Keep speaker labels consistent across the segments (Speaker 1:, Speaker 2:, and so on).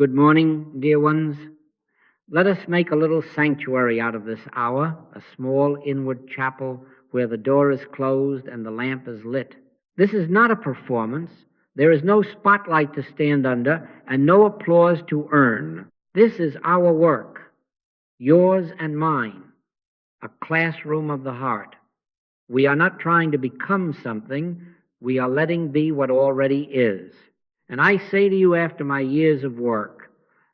Speaker 1: Good morning, dear ones. Let us make a little sanctuary out of this hour, a small inward chapel where the door is closed and the lamp is lit. This is not a performance. There is no spotlight to stand under and no applause to earn. This is our work, yours and mine, a classroom of the heart. We are not trying to become something. We are letting be what already is. And I say to you, after my years of work,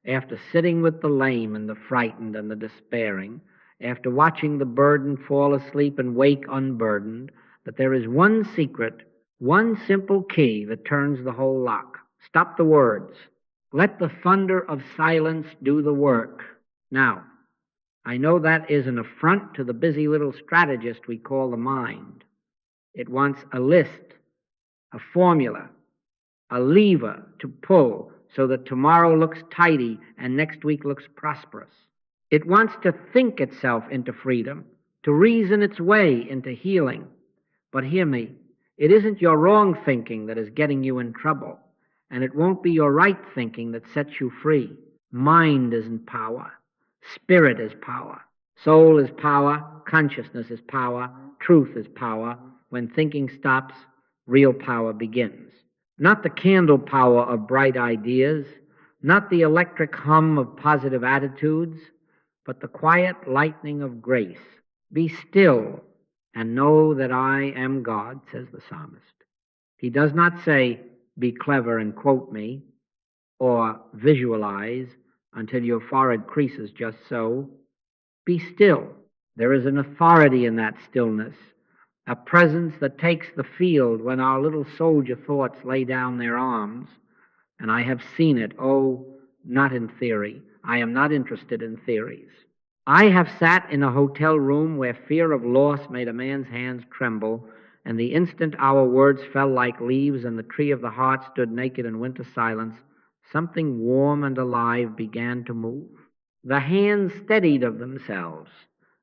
Speaker 1: after sitting with the lame and the frightened and the despairing, after watching the burdened fall asleep and wake unburdened, that there is one secret, one simple key that turns the whole lock. Stop the words. Let the thunder of silence do the work. Now, I know that is an affront to the busy little strategist we call the mind. It wants a list, a formula, a lever to pull so that tomorrow looks tidy and next week looks prosperous. It wants to think itself into freedom, to reason its way into healing. But hear me, it isn't your wrong thinking that is getting you in trouble, and it won't be your right thinking that sets you free. Mind isn't power. Spirit is power. Soul is power. Consciousness is power. Truth is power. When thinking stops, real power begins. Not the candle power of bright ideas, not the electric hum of positive attitudes, but the quiet lightning of grace. Be still and know that I am God, says the psalmist. He does not say, be clever and quote me, or visualize until your forehead creases just so. Be still. There is an authority in that stillness, a presence that takes the field when our little soldier thoughts lay down their arms. And I have seen it, not in theory. I am not interested in theories. I have sat in a hotel room where fear of loss made a man's hands tremble, and the instant our words fell like leaves and the tree of the heart stood naked in winter silence, something warm and alive began to move. The hands steadied of themselves.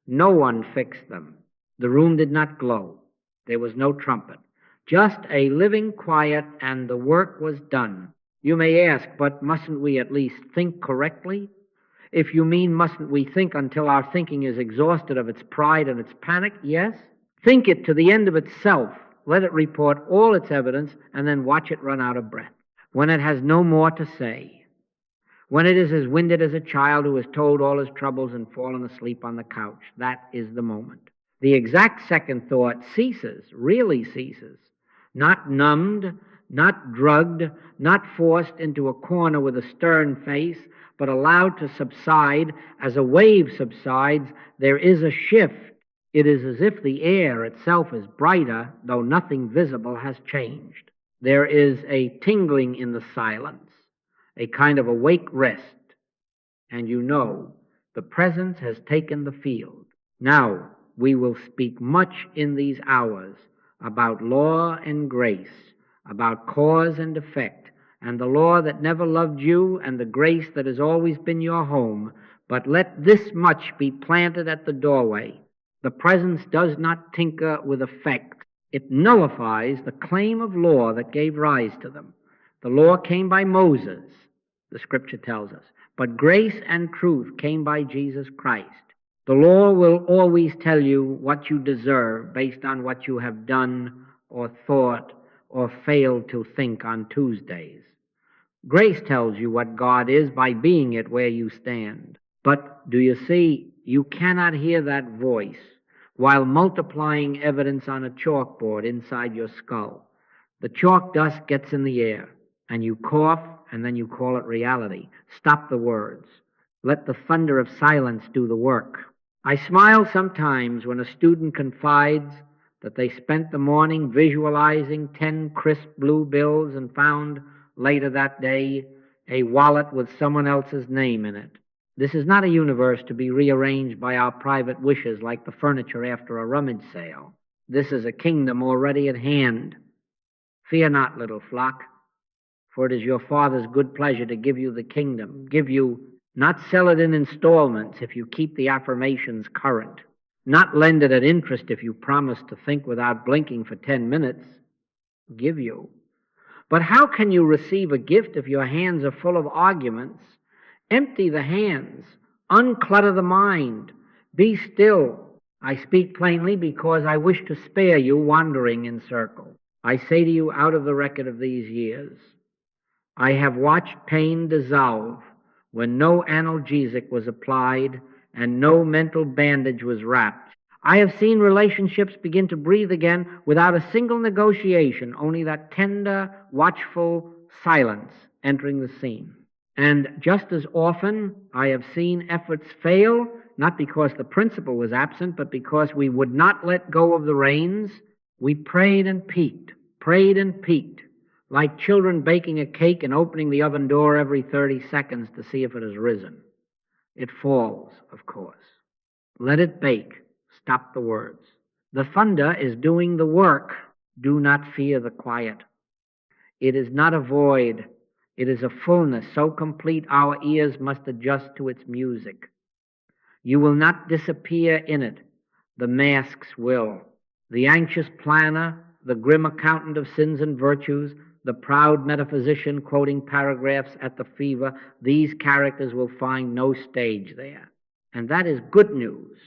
Speaker 1: No one fixed them. The room did not glow. There was no trumpet. Just a living quiet, and the work was done. You may ask, but mustn't we at least think correctly? If you mean mustn't we think until our thinking is exhausted of its pride and its panic, yes. Think it to the end of itself. Let it report all its evidence, and then watch it run out of breath. When it has no more to say. When it is as winded as a child who has told all his troubles and fallen asleep on the couch. That is the moment. The exact second thought ceases, really ceases. Not numbed, not drugged, not forced into a corner with a stern face, but allowed to subside. As a wave subsides, there is a shift. It is as if the air itself is brighter, though nothing visible has changed. There is a tingling in the silence, a kind of awake rest, and you know the presence has taken the field. Now, we will speak much in these hours about law and grace, about cause and effect, and the law that never loved you and the grace that has always been your home. But let this much be planted at the doorway. The presence does not tinker with effect. It nullifies the claim of law that gave rise to them. The law came by Moses, the scripture tells us, but grace and truth came by Jesus Christ. The law will always tell you what you deserve based on what you have done or thought or failed to think on Tuesdays. Grace tells you what God is by being it where you stand. But do you see, you cannot hear that voice while multiplying evidence on a chalkboard inside your skull. The chalk dust gets in the air, and you cough, and then you call it reality. Stop the words. Let the thunder of silence do the work. I smile sometimes when a student confides that they spent the morning visualizing 10 crisp blue bills and found later that day a wallet with someone else's name in it. This is not a universe to be rearranged by our private wishes like the furniture after a rummage sale. This is a kingdom already at hand. Fear not, little flock, for it is your Father's good pleasure to give you the kingdom, not sell it in installments if you keep the affirmations current, not lend it at interest if you promise to think without blinking for 10 minutes, give you But how can you receive a gift if your hands are full of arguments? Empty the hands, unclutter the mind, be still. I speak plainly because I wish to spare you wandering in circles. I say to you, out of the record of these years, I have watched pain dissolve when no analgesic was applied and no mental bandage was wrapped. I have seen relationships begin to breathe again without a single negotiation, only that tender, watchful silence entering the scene. And just as often, I have seen efforts fail, not because the principle was absent, but because we would not let go of the reins. We prayed and peeked, like children baking a cake and opening the oven door every 30 seconds to see if it has risen. It falls, of course. Let it bake. Stop the words. The thunder is doing the work. Do not fear the quiet. It is not a void. It is a fullness so complete our ears must adjust to its music. You will not disappear in it. The masks will. The anxious planner, the grim accountant of sins and virtues, the proud metaphysician quoting paragraphs at the fever, these characters will find no stage there. And that is good news,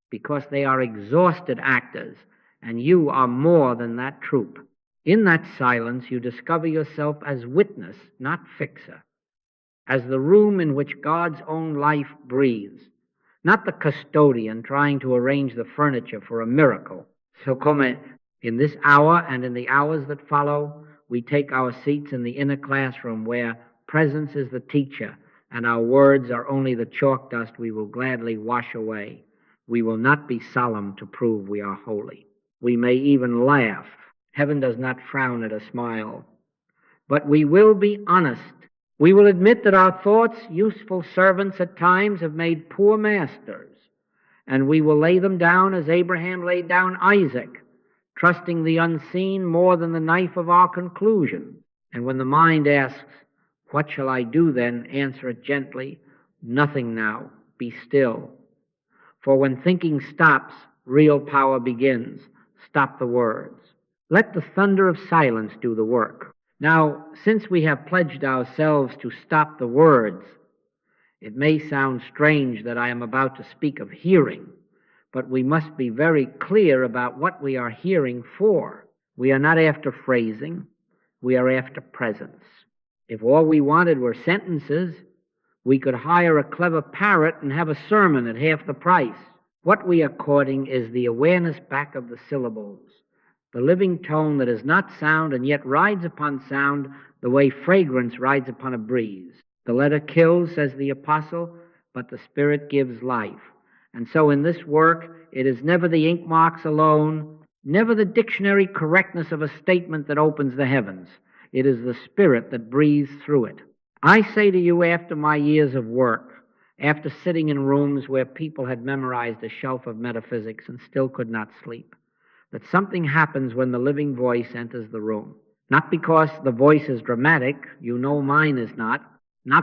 Speaker 1: because they are exhausted actors, and you are more than that troupe. In that silence, you discover yourself as witness, not fixer, as the room in which God's own life breathes, not the custodian trying to arrange the furniture for a miracle. So come in this hour and in the hours that follow, we take our seats in the inner classroom where presence is the teacher and our words are only the chalk dust we will gladly wash away. We will not be solemn to prove we are holy. We may even laugh. Heaven does not frown at a smile. But we will be honest. We will admit that our thoughts, useful servants at times, have made poor masters, and we will lay them down as Abraham laid down Isaac, trusting the unseen more than the knife of our conclusion. And when the mind asks, "What shall I do then?" answer it gently, "Nothing now. Be still." For when thinking stops, real power begins. Stop the words. Let the thunder of silence do the work. Now, since we have pledged ourselves to stop the words, it may sound strange that I am about to speak of hearing, but we must be very clear about what we are hearing for. We are not after phrasing. We are after presence. If all we wanted were sentences, we could hire a clever parrot and have a sermon at half the price. What we are courting is the awareness back of the syllables, the living tone that is not sound and yet rides upon sound the way fragrance rides upon a breeze. The letter kills, says the apostle, but the Spirit gives life. And so in this work, it is never the ink marks alone, never the dictionary correctness of a statement that opens the heavens. It is the Spirit that breathes through it. I say to you, after my years of work, after sitting in rooms where people had memorized a shelf of metaphysics and still could not sleep, that something happens when the living voice enters the room. Not because the voice is dramatic, you know mine is not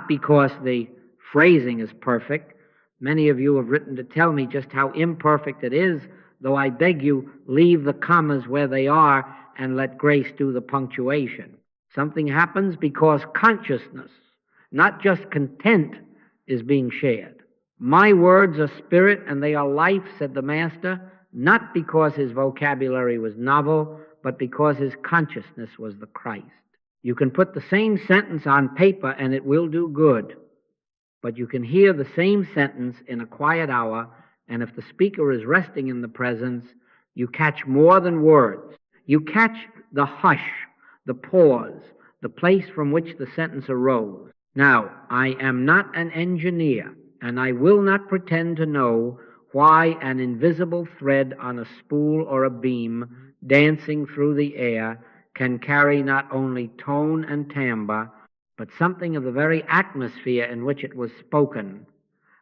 Speaker 1: because the phrasing is perfect. Many of you have written to tell me just how imperfect it is, though I beg you, leave the commas where they are and let grace do the punctuation. Something happens because consciousness, not just content, is being shared. My words are spirit and they are life, said the Master, not because his vocabulary was novel, but because his consciousness was the Christ. You can put the same sentence on paper and it will do good, but you can hear the same sentence in a quiet hour, and if the speaker is resting in the presence, you catch more than words. You catch the hush, the pause, the place from which the sentence arose. Now, I am not an engineer, and I will not pretend to know why an invisible thread on a spool or a beam dancing through the air can carry not only tone and timbre, but something of the very atmosphere in which it was spoken.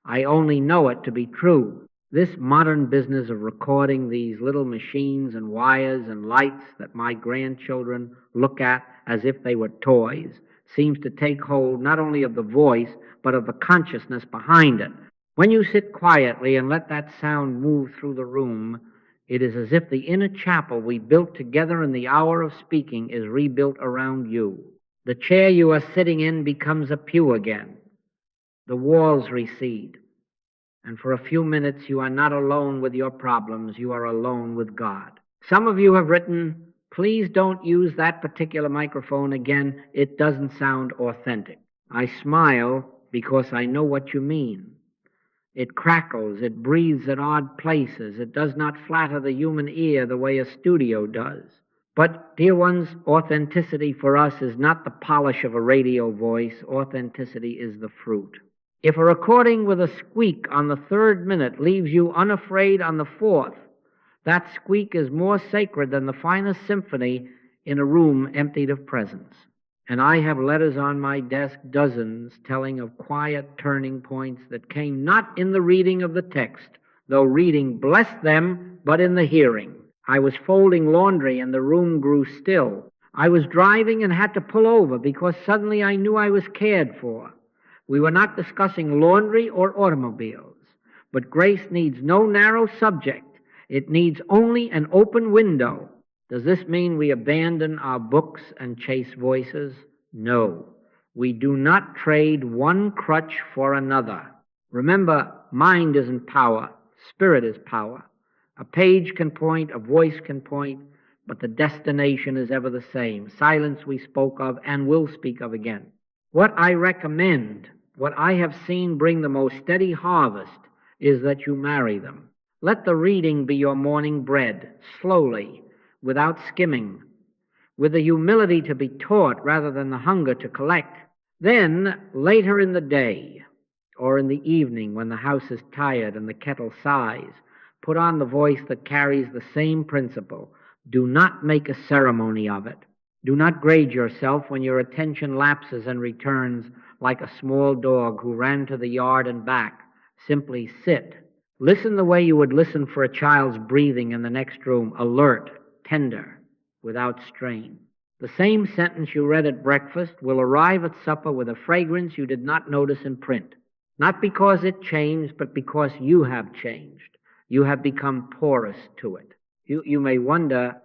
Speaker 1: I only know it to be true. This modern business of recording these little machines and wires and lights that my grandchildren look at as if they were toys seems to take hold not only of the voice, but of the consciousness behind it. When you sit quietly and let that sound move through the room, It is as if the inner chapel we built together in the hour of speaking is rebuilt around you. The chair you are sitting in becomes a pew again. The walls recede. And for a few minutes you are not alone with your problems, you are alone with God. Some of you have written, please don't use that particular microphone again, it doesn't sound authentic. I smile because I know what you mean. It crackles, it breathes at odd places, it does not flatter the human ear the way a studio does. But, dear ones, authenticity for us is not the polish of a radio voice, authenticity is the fruit. If a recording with a squeak on the 3rd minute leaves you unafraid on the 4th, that squeak is more sacred than the finest symphony in a room emptied of presence. And I have letters on my desk, dozens, telling of quiet turning points that came not in the reading of the text, though reading blessed them, but in the hearing. I was folding laundry and the room grew still. I was driving and had to pull over because suddenly I knew I was cared for. We were not discussing laundry or automobiles, but grace needs no narrow subject. It needs only an open window. Does this mean we abandon our books and chase voices? No. We do not trade one crutch for another. Remember, mind isn't power, spirit is power. A page can point, a voice can point, but the destination is ever the same. Silence we spoke of and will speak of again. What I recommend, what I have seen bring the most steady harvest, is that you marry them. Let the reading be your morning bread, slowly, without skimming, with the humility to be taught rather than the hunger to collect. Then, later in the day, or in the evening when the house is tired and the kettle sighs, put on the voice that carries the same principle. Do not make a ceremony of it. Do not grade yourself when your attention lapses and returns like a small dog who ran to the yard and back. Simply sit. Listen the way you would listen for a child's breathing in the next room, alert, tender, without strain. The same sentence you read at breakfast will arrive at supper with a fragrance you did not notice in print. Not because it changed, but because you have changed. You have become porous to it. You may wonder,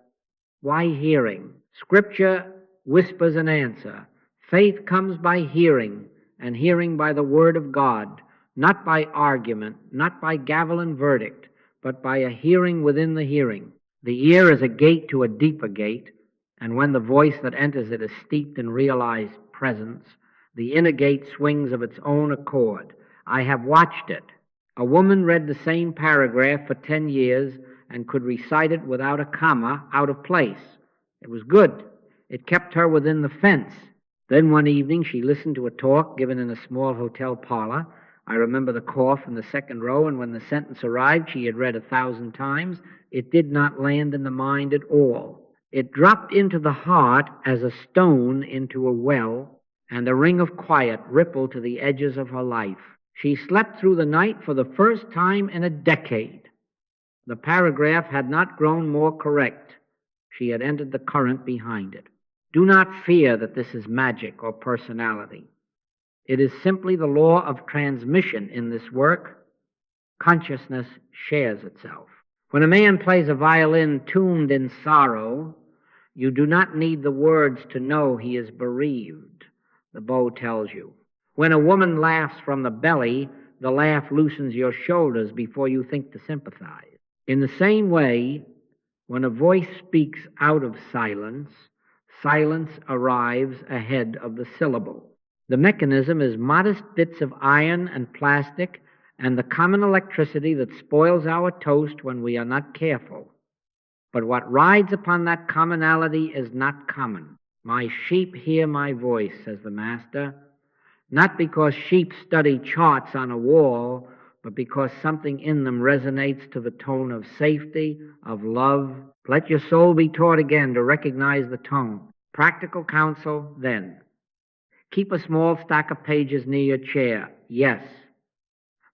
Speaker 1: why hearing? Scripture whispers an answer. Faith comes by hearing, and hearing by the word of God, not by argument, not by gavel and verdict, but by a hearing within the hearing. The ear is a gate to a deeper gate, and when the voice that enters it is steeped in realized presence, the inner gate swings of its own accord. I have watched it. A woman read the same paragraph for 10 years and could recite it without a comma out of place. It was good. It kept her within the fence. Then one evening she listened to a talk given in a small hotel parlor. I remember the cough in the second row, and when the sentence arrived she had read 1,000 times, it did not land in the mind at all. It dropped into the heart as a stone into a well, and a ring of quiet rippled to the edges of her life. She slept through the night for the first time in a decade. The paragraph had not grown more correct. She had entered the current behind it. Do not fear that this is magic or personality. It is simply the law of transmission in this work. Consciousness shares itself. When a man plays a violin tuned in sorrow, you do not need the words to know he is bereaved. The bow tells you. When a woman laughs from the belly, the laugh loosens your shoulders before you think to sympathize. In the same way, when a voice speaks out of silence, silence arrives ahead of the syllable. The mechanism is modest bits of iron and plastic and the common electricity that spoils our toast when we are not careful. But what rides upon that commonality is not common. My sheep hear my voice, says the Master, not because sheep study charts on a wall, but because something in them resonates to the tone of safety, of love. Let your soul be taught again to recognize the tone. Practical counsel, then. Keep a small stack of pages near your chair, yes.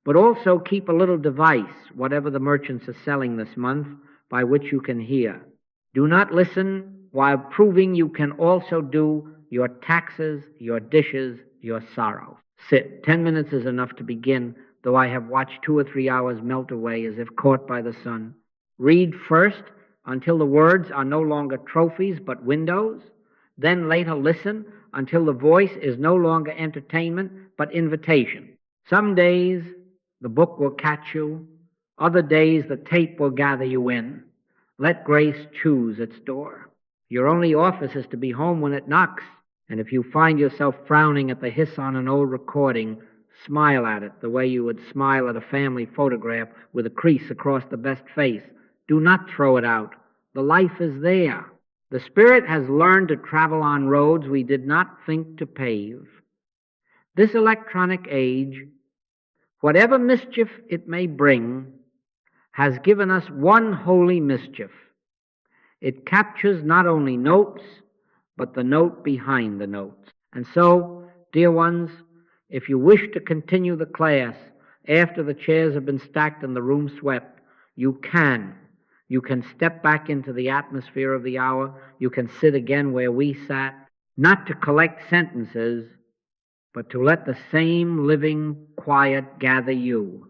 Speaker 1: But also keep a little device, whatever the merchants are selling this month, by which you can hear. Do not listen while proving you can also do your taxes, your dishes, your sorrow. Sit. 10 minutes is enough to begin, though I have watched 2 or 3 hours melt away as if caught by the sun. Read first until the words are no longer trophies but windows. Then later listen until the voice is no longer entertainment but invitation. Some days the book will catch you. Other days the tape will gather you in. Let grace choose its door. Your only office is to be home when it knocks. And if you find yourself frowning at the hiss on an old recording, smile at it the way you would smile at a family photograph with a crease across the best face. Do not throw it out. The life is there. The Spirit has learned to travel on roads we did not think to pave. This electronic age, whatever mischief it may bring, has given us one holy mischief. It captures not only notes, but the note behind the notes. And so, dear ones, if you wish to continue the class after the chairs have been stacked and the room swept, you can. You can step back into the atmosphere of the hour. You can sit again where we sat, not to collect sentences, but to let the same living quiet gather you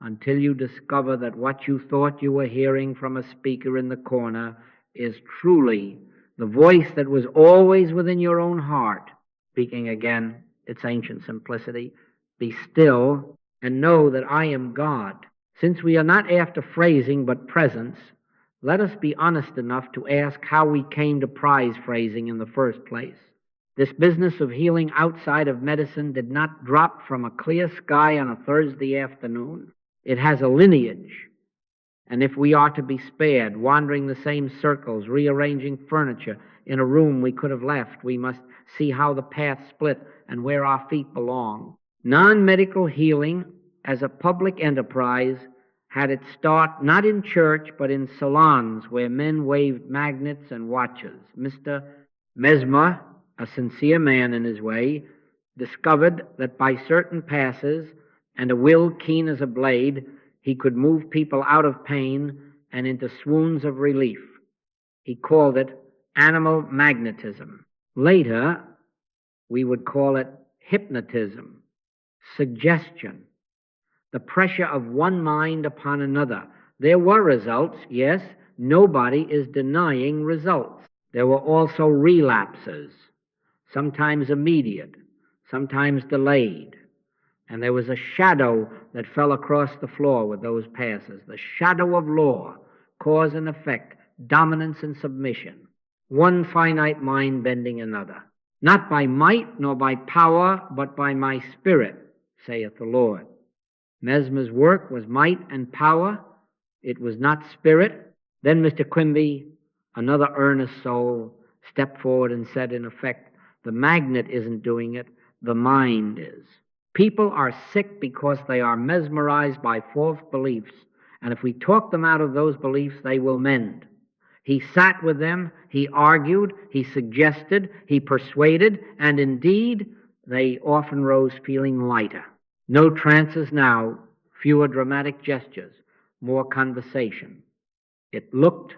Speaker 1: until you discover that what you thought you were hearing from a speaker in the corner is truly the voice that was always within your own heart, speaking again its ancient simplicity. Be still and know that I am God. Since we are not after phrasing but presence, let us be honest enough to ask how we came to prize phrasing in the first place. This business of healing outside of medicine did not drop from a clear sky on a Thursday afternoon. It has a lineage. And if we are to be spared, wandering the same circles, rearranging furniture in a room we could have left, we must see how the path split and where our feet belong. Non-medical healing as a public enterprise had its start not in church but in salons where men waved magnets and watches. Mr. Mesmer, a sincere man in his way, discovered that by certain passes and a will keen as a blade, he could move people out of pain and into swoons of relief. He called it animal magnetism. Later, we would call it hypnotism, suggestion, the pressure of one mind upon another. There were results, yes, nobody is denying results. There were also relapses, sometimes immediate, sometimes delayed. And there was a shadow that fell across the floor with those passes, the shadow of law, cause and effect, dominance and submission, one finite mind bending another. Not by might nor by power, but by my spirit, saith the Lord. Mesmer's work was might and power. It was not spirit. Then Mr. Quimby, another earnest soul, stepped forward and said, in effect, the magnet isn't doing it, the mind is. People are sick because they are mesmerized by false beliefs, and if we talk them out of those beliefs, they will mend. He sat with them, he argued, he suggested, he persuaded, and indeed, they often rose feeling lighter. No trances now, fewer dramatic gestures, more conversation. It looked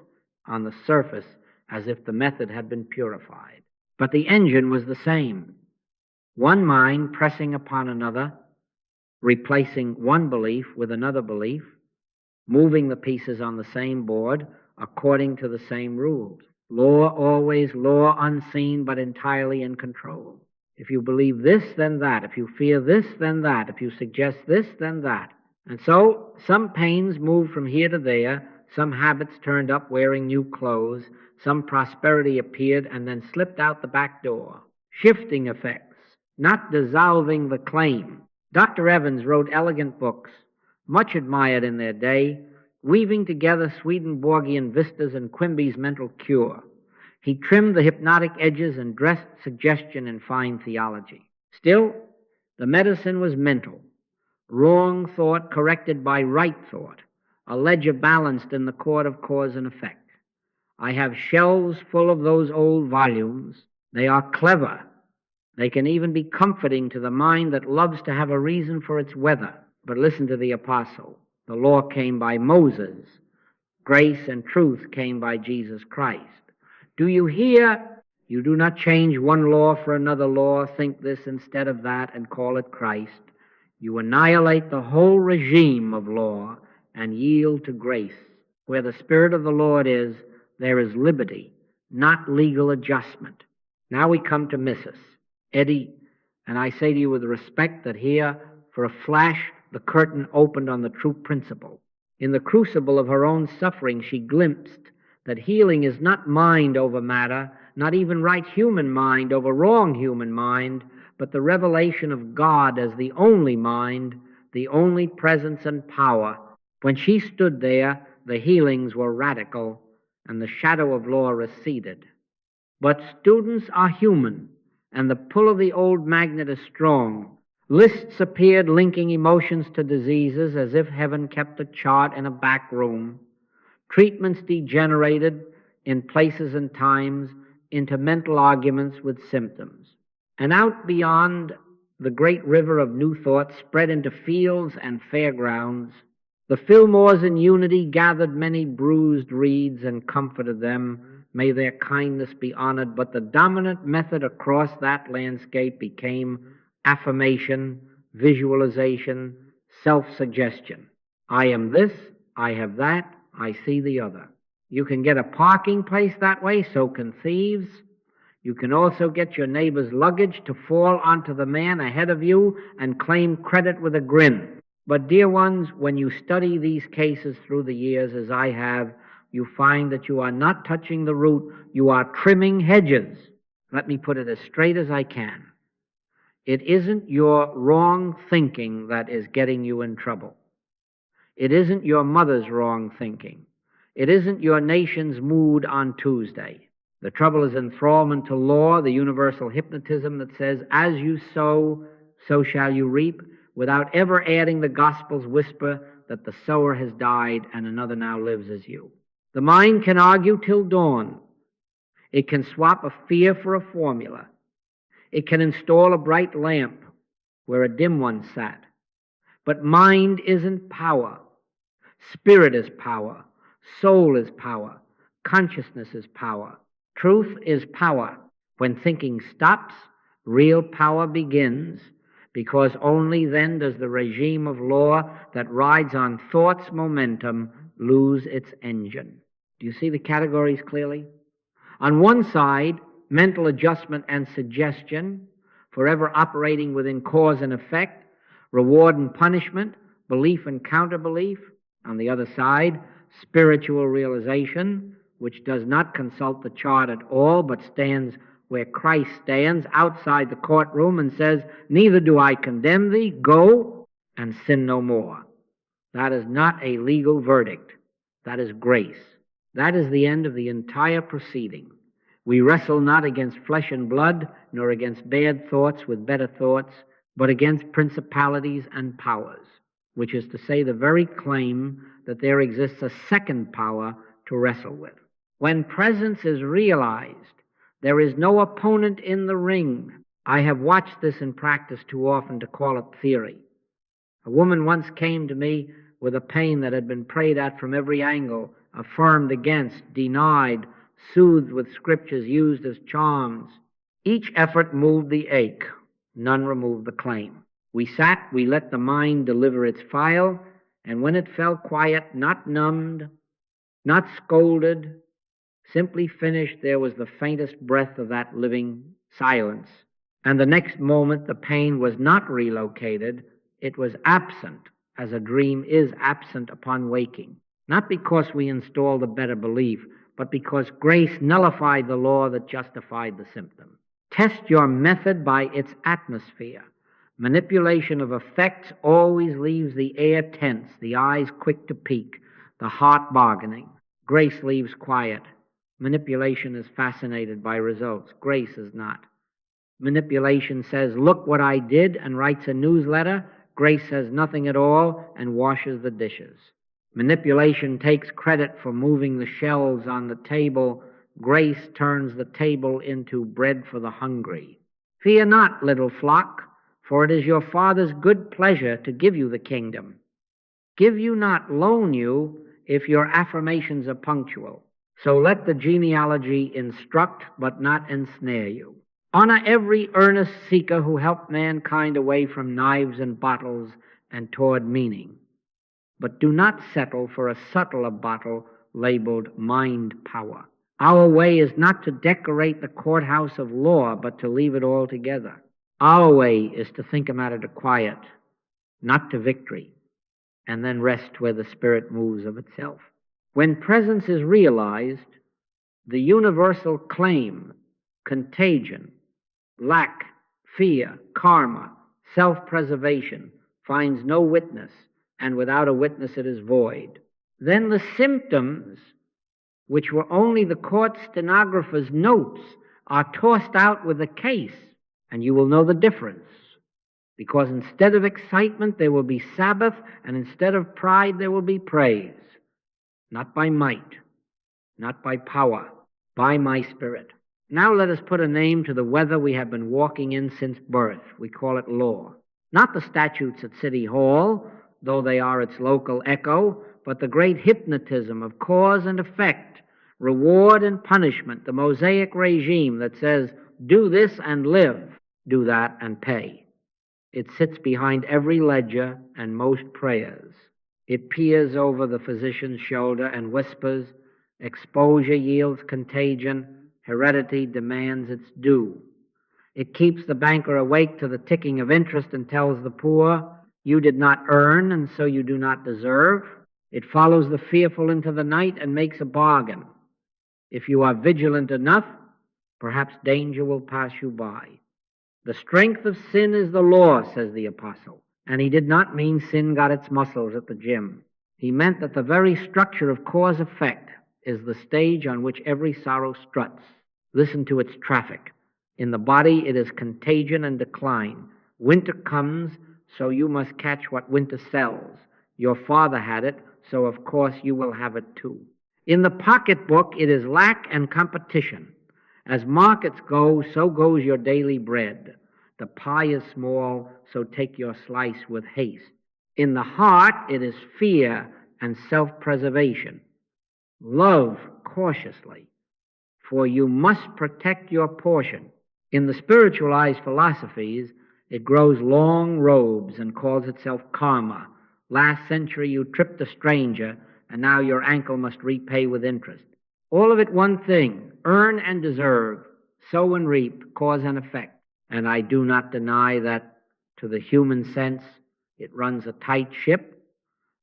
Speaker 1: on the surface as if the method had been purified. But the engine was the same. One mind pressing upon another, replacing one belief with another belief, moving the pieces on the same board according to the same rules. Law always, law unseen but entirely in control. If you believe this, then that. If you fear this, then that. If you suggest this, then that. And so some pains moved from here to there, some habits turned up wearing new clothes, some prosperity appeared and then slipped out the back door. Shifting effects, not dissolving the claim. Dr. Evans wrote elegant books, much admired in their day, weaving together Swedenborgian vistas and Quimby's mental cure. He trimmed the hypnotic edges and dressed suggestion in fine theology. Still, the medicine was mental. Wrong thought corrected by right thought, a ledger balanced in the court of cause and effect. I have shelves full of those old volumes. They are clever. They can even be comforting to the mind that loves to have a reason for its weather. But listen to the apostle. The law came by Moses. Grace and truth came by Jesus Christ. Do you hear? You do not change one law for another law, think this instead of that, and call it Christ. You annihilate the whole regime of law and yield to grace. Where the Spirit of the Lord is, there is liberty, not legal adjustment. Now we come to Mrs. Eddie, and I say to you with respect that here, for a flash, the curtain opened on the true principle. In the crucible of her own suffering, she glimpsed that healing is not mind over matter, not even right human mind over wrong human mind, but the revelation of God as the only mind, the only presence and power. When she stood there, the healings were radical, and the shadow of law receded. But students are human, and the pull of the old magnet is strong. Lists appeared linking emotions to diseases as if heaven kept a chart in a back room. Treatments degenerated in places and times into mental arguments with symptoms. And out beyond, the great river of new thought spread into fields and fairgrounds. The Fillmores in unity gathered many bruised reeds and comforted them. May their kindness be honored. But the dominant method across that landscape became affirmation, visualization, self-suggestion. I am this, I have that, I see the other. You can get a parking place that way, so can thieves. You can also get your neighbor's luggage to fall onto the man ahead of you and claim credit with a grin. But, dear ones, when you study these cases through the years, as I have, you find that you are not touching the root, you are trimming hedges. Let me put it as straight as I can. It isn't your wrong thinking that is getting you in trouble. It isn't your mother's wrong thinking. It isn't your nation's mood on Tuesday. The trouble is enthrallment to law, the universal hypnotism that says, as you sow, so shall you reap, without ever adding the gospel's whisper that the sower has died and another now lives as you. The mind can argue till dawn. It can swap a fear for a formula. It can install a bright lamp where a dim one sat. But mind isn't power. Spirit is power. Soul is power. Consciousness is power. Truth is power. When thinking stops, real power begins, because only then does the regime of law that rides on thought's momentum lose its engine. Do you see the categories clearly? On one side, mental adjustment and suggestion, forever operating within cause and effect, reward and punishment, belief and counterbelief. On the other side, spiritual realization, which does not consult the chart at all, but stands where Christ stands outside the courtroom and says, neither do I condemn thee, go and sin no more. That is not a legal verdict. That is grace. That is the end of the entire proceeding. We wrestle not against flesh and blood, nor against bad thoughts with better thoughts, but against principalities and powers, which is to say the very claim that there exists a second power to wrestle with. When presence is realized, there is no opponent in the ring. I have watched this in practice too often to call it theory. A woman once came to me with a pain that had been prayed at from every angle, affirmed against, denied, soothed with scriptures used as charms. Each effort moved the ache. None removed the claim. We sat, we let the mind deliver its file, and when it fell quiet, not numbed, not scolded, simply finished, there was the faintest breath of that living silence. And the next moment, the pain was not relocated, it was absent, as a dream is absent upon waking. Not because we installed a better belief, but because grace nullified the law that justified the symptom. Test your method by its atmosphere. Manipulation of effects always leaves the air tense, the eyes quick to peak, the heart bargaining. Grace leaves quiet. Manipulation is fascinated by results. Grace is not. Manipulation says, look what I did, and writes a newsletter. Grace says nothing at all and washes the dishes. Manipulation takes credit for moving the shelves on the table. Grace turns the table into bread for the hungry. Fear not, little flock, for it is your Father's good pleasure to give you the kingdom. Give you not, loan you, if your affirmations are punctual. So let the genealogy instruct, but not ensnare you. Honor every earnest seeker who helped mankind away from knives and bottles and toward meaning. But do not settle for a subtler bottle labeled mind power. Our way is not to decorate the courthouse of law, but to leave it all together. Our way is to think a matter to quiet, not to victory, and then rest where the spirit moves of itself. When presence is realized, the universal claim, contagion, lack, fear, karma, self-preservation finds no witness, and without a witness it is void. Then the symptoms, which were only the court stenographer's notes, are tossed out with the case, and you will know the difference. Because instead of excitement, there will be Sabbath, and instead of pride, there will be praise. Not by might, not by power, by my spirit. Now let us put a name to the weather we have been walking in since birth. We call it law. Not the statutes at City Hall, though they are its local echo, but the great hypnotism of cause and effect, reward and punishment, the Mosaic regime that says, do this and live, do that and pay. It sits behind every ledger and most prayers. It peers over the physician's shoulder and whispers, exposure yields contagion, heredity demands its due. It keeps the banker awake to the ticking of interest and tells the poor, you did not earn and so you do not deserve. It follows the fearful into the night and makes a bargain. If you are vigilant enough, perhaps danger will pass you by. The strength of sin is the law, says the apostle. And he did not mean sin got its muscles at the gym. He meant that the very structure of cause-effect is the stage on which every sorrow struts. Listen to its traffic. In the body it is contagion and decline. Winter comes, so you must catch what winter sells. Your father had it, so of course you will have it too. In the pocketbook it is lack and competition. As markets go, so goes your daily bread. The pie is small, so take your slice with haste. In the heart it is fear and self-preservation. Love cautiously, for you must protect your portion. In the spiritualized philosophies, it grows long robes and calls itself karma. Last century you tripped a stranger, and now your ankle must repay with interest. All of it one thing, earn and deserve, sow and reap, cause and effect. And I do not deny that, to the human sense, it runs a tight ship.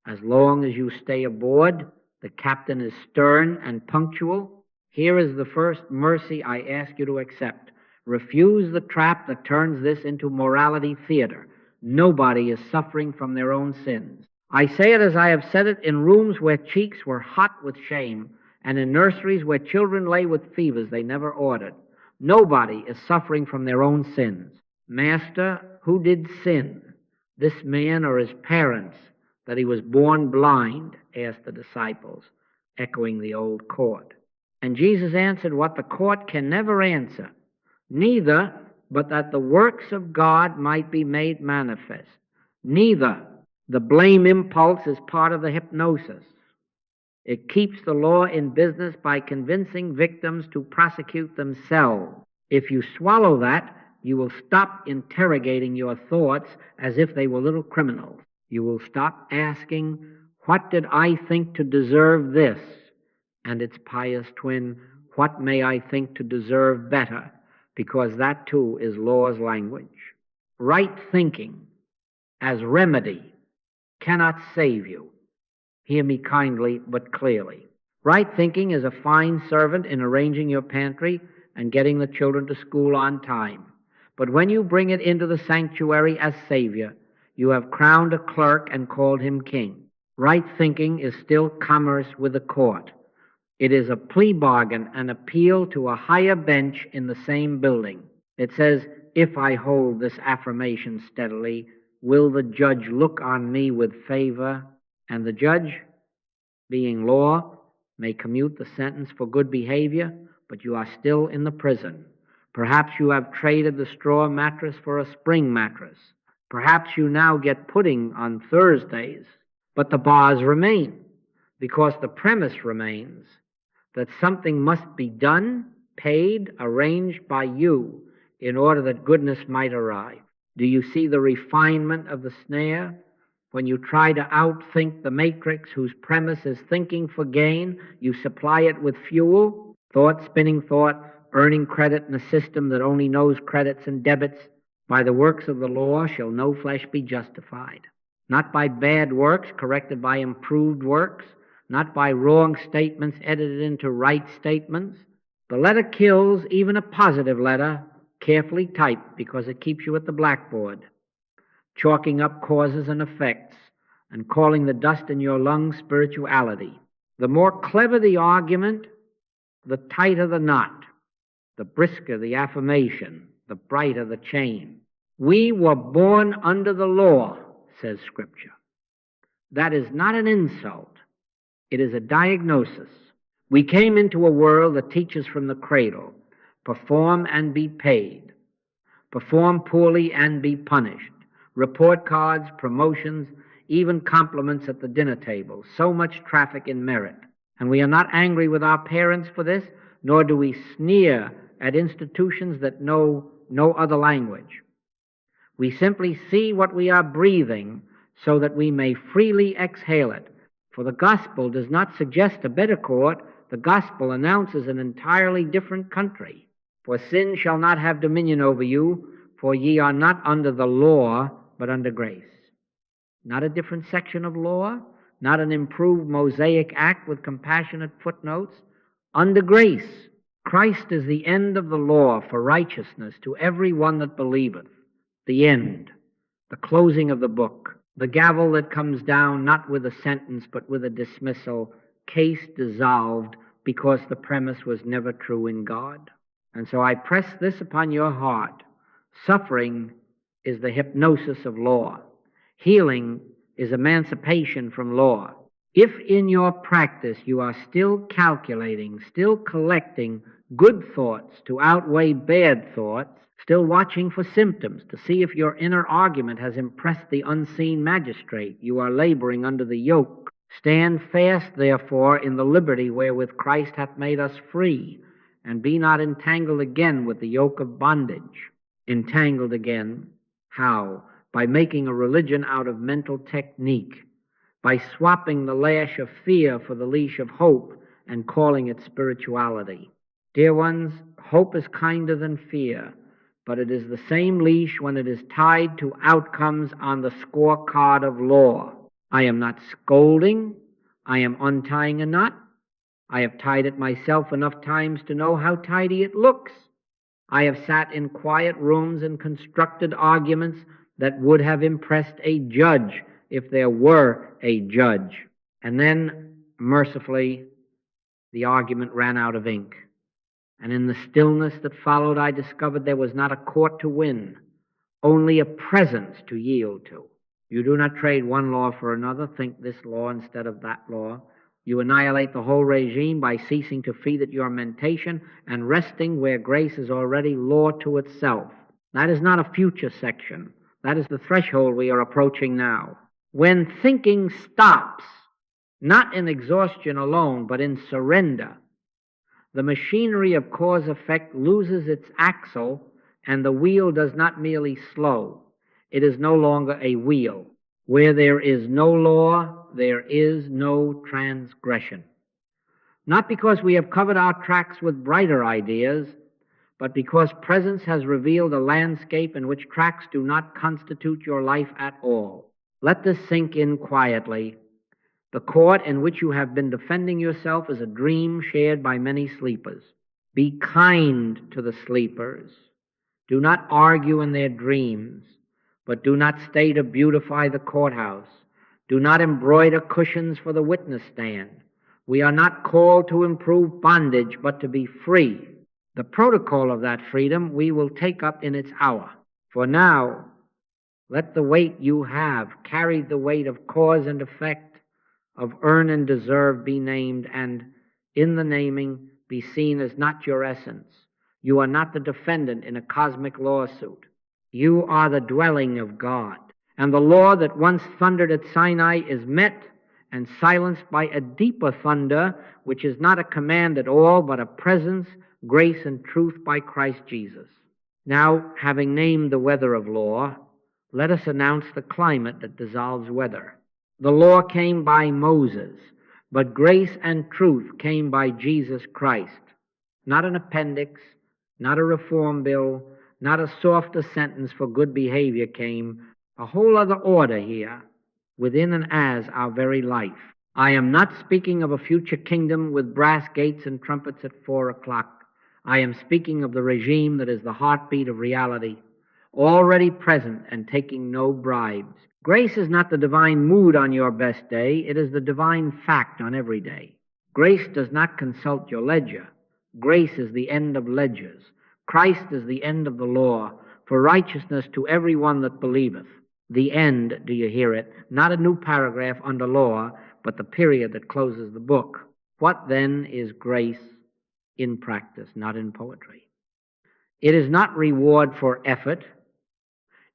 Speaker 1: As long as you stay aboard, the captain is stern and punctual. Here is the first mercy I ask you to accept. Refuse the trap that turns this into morality theater. Nobody is suffering from their own sins. I say it as I have said it in rooms where cheeks were hot with shame, and in nurseries where children lay with fevers they never ordered. Nobody is suffering from their own sins. Master, who did sin, this man or his parents, that he was born blind? Asked the disciples, echoing the old court. And Jesus answered what the court can never answer, neither, but that the works of God might be made manifest. Neither. The blame impulse is part of the hypnosis. It keeps the law in business by convincing victims to prosecute themselves. If you swallow that, you will stop interrogating your thoughts as if they were little criminals. You will stop asking, what did I think to deserve this? And its pious twin, what may I think to deserve better? Because that too is law's language. Right thinking as remedy cannot save you. Hear me kindly but clearly. Right thinking is a fine servant in arranging your pantry and getting the children to school on time. But when you bring it into the sanctuary as Savior, you have crowned a clerk and called him king. Right thinking is still commerce with the court. It is a plea bargain, an appeal to a higher bench in the same building. It says, if I hold this affirmation steadily, will the judge look on me with favor? And the judge, being law, may commute the sentence for good behavior, but you are still in the prison. Perhaps you have traded the straw mattress for a spring mattress. Perhaps you now get pudding on Thursdays, but the bars remain, because the premise remains that something must be done, paid, arranged by you in order that goodness might arrive. Do you see the refinement of the snare? When you try to outthink the matrix whose premise is thinking for gain, you supply it with fuel, thought, spinning thought, earning credit in a system that only knows credits and debits. By the works of the law shall no flesh be justified. Not by bad works corrected by improved works, not by wrong statements edited into right statements. The letter kills, even a positive letter, carefully typed because it keeps you at the blackboard, chalking up causes and effects and calling the dust in your lungs spirituality. The more clever the argument, the tighter the knot, the brisker the affirmation, the brighter the chain. We were born under the law, says Scripture. That is not an insult. It is a diagnosis. We came into a world that teaches from the cradle, perform and be paid, perform poorly and be punished, report cards, promotions, even compliments at the dinner table, so much traffic in merit. And we are not angry with our parents for this, nor do we sneer at institutions that know no other language. We simply see what we are breathing so that we may freely exhale it. For the gospel does not suggest a better court. The gospel announces an entirely different country. For sin shall not have dominion over you, for ye are not under the law, but under grace. Not a different section of law, not an improved Mosaic act with compassionate footnotes. Under grace, Christ is the end of the law for righteousness to every one that believeth. The end, the closing of the book, the gavel that comes down not with a sentence but with a dismissal, case dissolved because the premise was never true in God. And so I press this upon your heart. Suffering is the hypnosis of law. Healing is emancipation from law. If in your practice you are still calculating, still collecting good thoughts to outweigh bad thoughts, still watching for symptoms to see if your inner argument has impressed the unseen magistrate, you are laboring under the yoke. Stand fast, therefore, in the liberty wherewith Christ hath made us free, and be not entangled again with the yoke of bondage. Entangled again, how? By making a religion out of mental technique, by swapping the lash of fear for the leash of hope and calling it spirituality. Dear ones, hope is kinder than fear, but it is the same leash when it is tied to outcomes on the scorecard of law. I am not scolding. I am untying a knot. I have tied it myself enough times to know how tidy it looks. I have sat in quiet rooms and constructed arguments that would have impressed a judge if there were a judge. And then, mercifully, the argument ran out of ink. And in the stillness that followed, I discovered there was not a court to win, only a presence to yield to. You do not trade one law for another, think this law instead of that law. You annihilate the whole regime by ceasing to feed it your mentation and resting where grace is already law to itself. That is not a future section. That is the threshold we are approaching now. When thinking stops, not in exhaustion alone, but in surrender, the machinery of cause-effect loses its axle, and the wheel does not merely slow. It is no longer a wheel. Where there is no law, there is no transgression. Not because we have covered our tracks with brighter ideas, but because presence has revealed a landscape in which tracks do not constitute your life at all. Let this sink in quietly. The court in which you have been defending yourself is a dream shared by many sleepers. Be kind to the sleepers. Do not argue in their dreams, but do not stay to beautify the courthouse. Do not embroider cushions for the witness stand. We are not called to improve bondage, but to be free. The protocol of that freedom we will take up in its hour. For now, let the weight you have carry the weight of cause and effect, of earn and deserve be named, and in the naming be seen as not your essence. You are not the defendant in a cosmic lawsuit. You are the dwelling of God. And the law that once thundered at Sinai is met and silenced by a deeper thunder, which is not a command at all, but a presence, grace, and truth by Christ Jesus. Now, having named the weather of law, Let us announce the climate that dissolves weather. The law came by Moses, but grace and truth came by Jesus Christ. Not an appendix, not a reform bill, not a softer sentence for good behavior came. A whole other order here, within and as our very life. I am not speaking of a future kingdom with brass gates and trumpets at 4 o'clock. I am speaking of the regime that is the heartbeat of reality, already present and taking no bribes. Grace is not the divine mood on your best day. It is the divine fact on every day. Grace does not consult your ledger. Grace is the end of ledgers. Christ is the end of the law, for righteousness to every one that believeth. The end, do you hear it? Not a new paragraph under law, but the period that closes the book. What then is grace in practice, not in poetry? It is not reward for effort.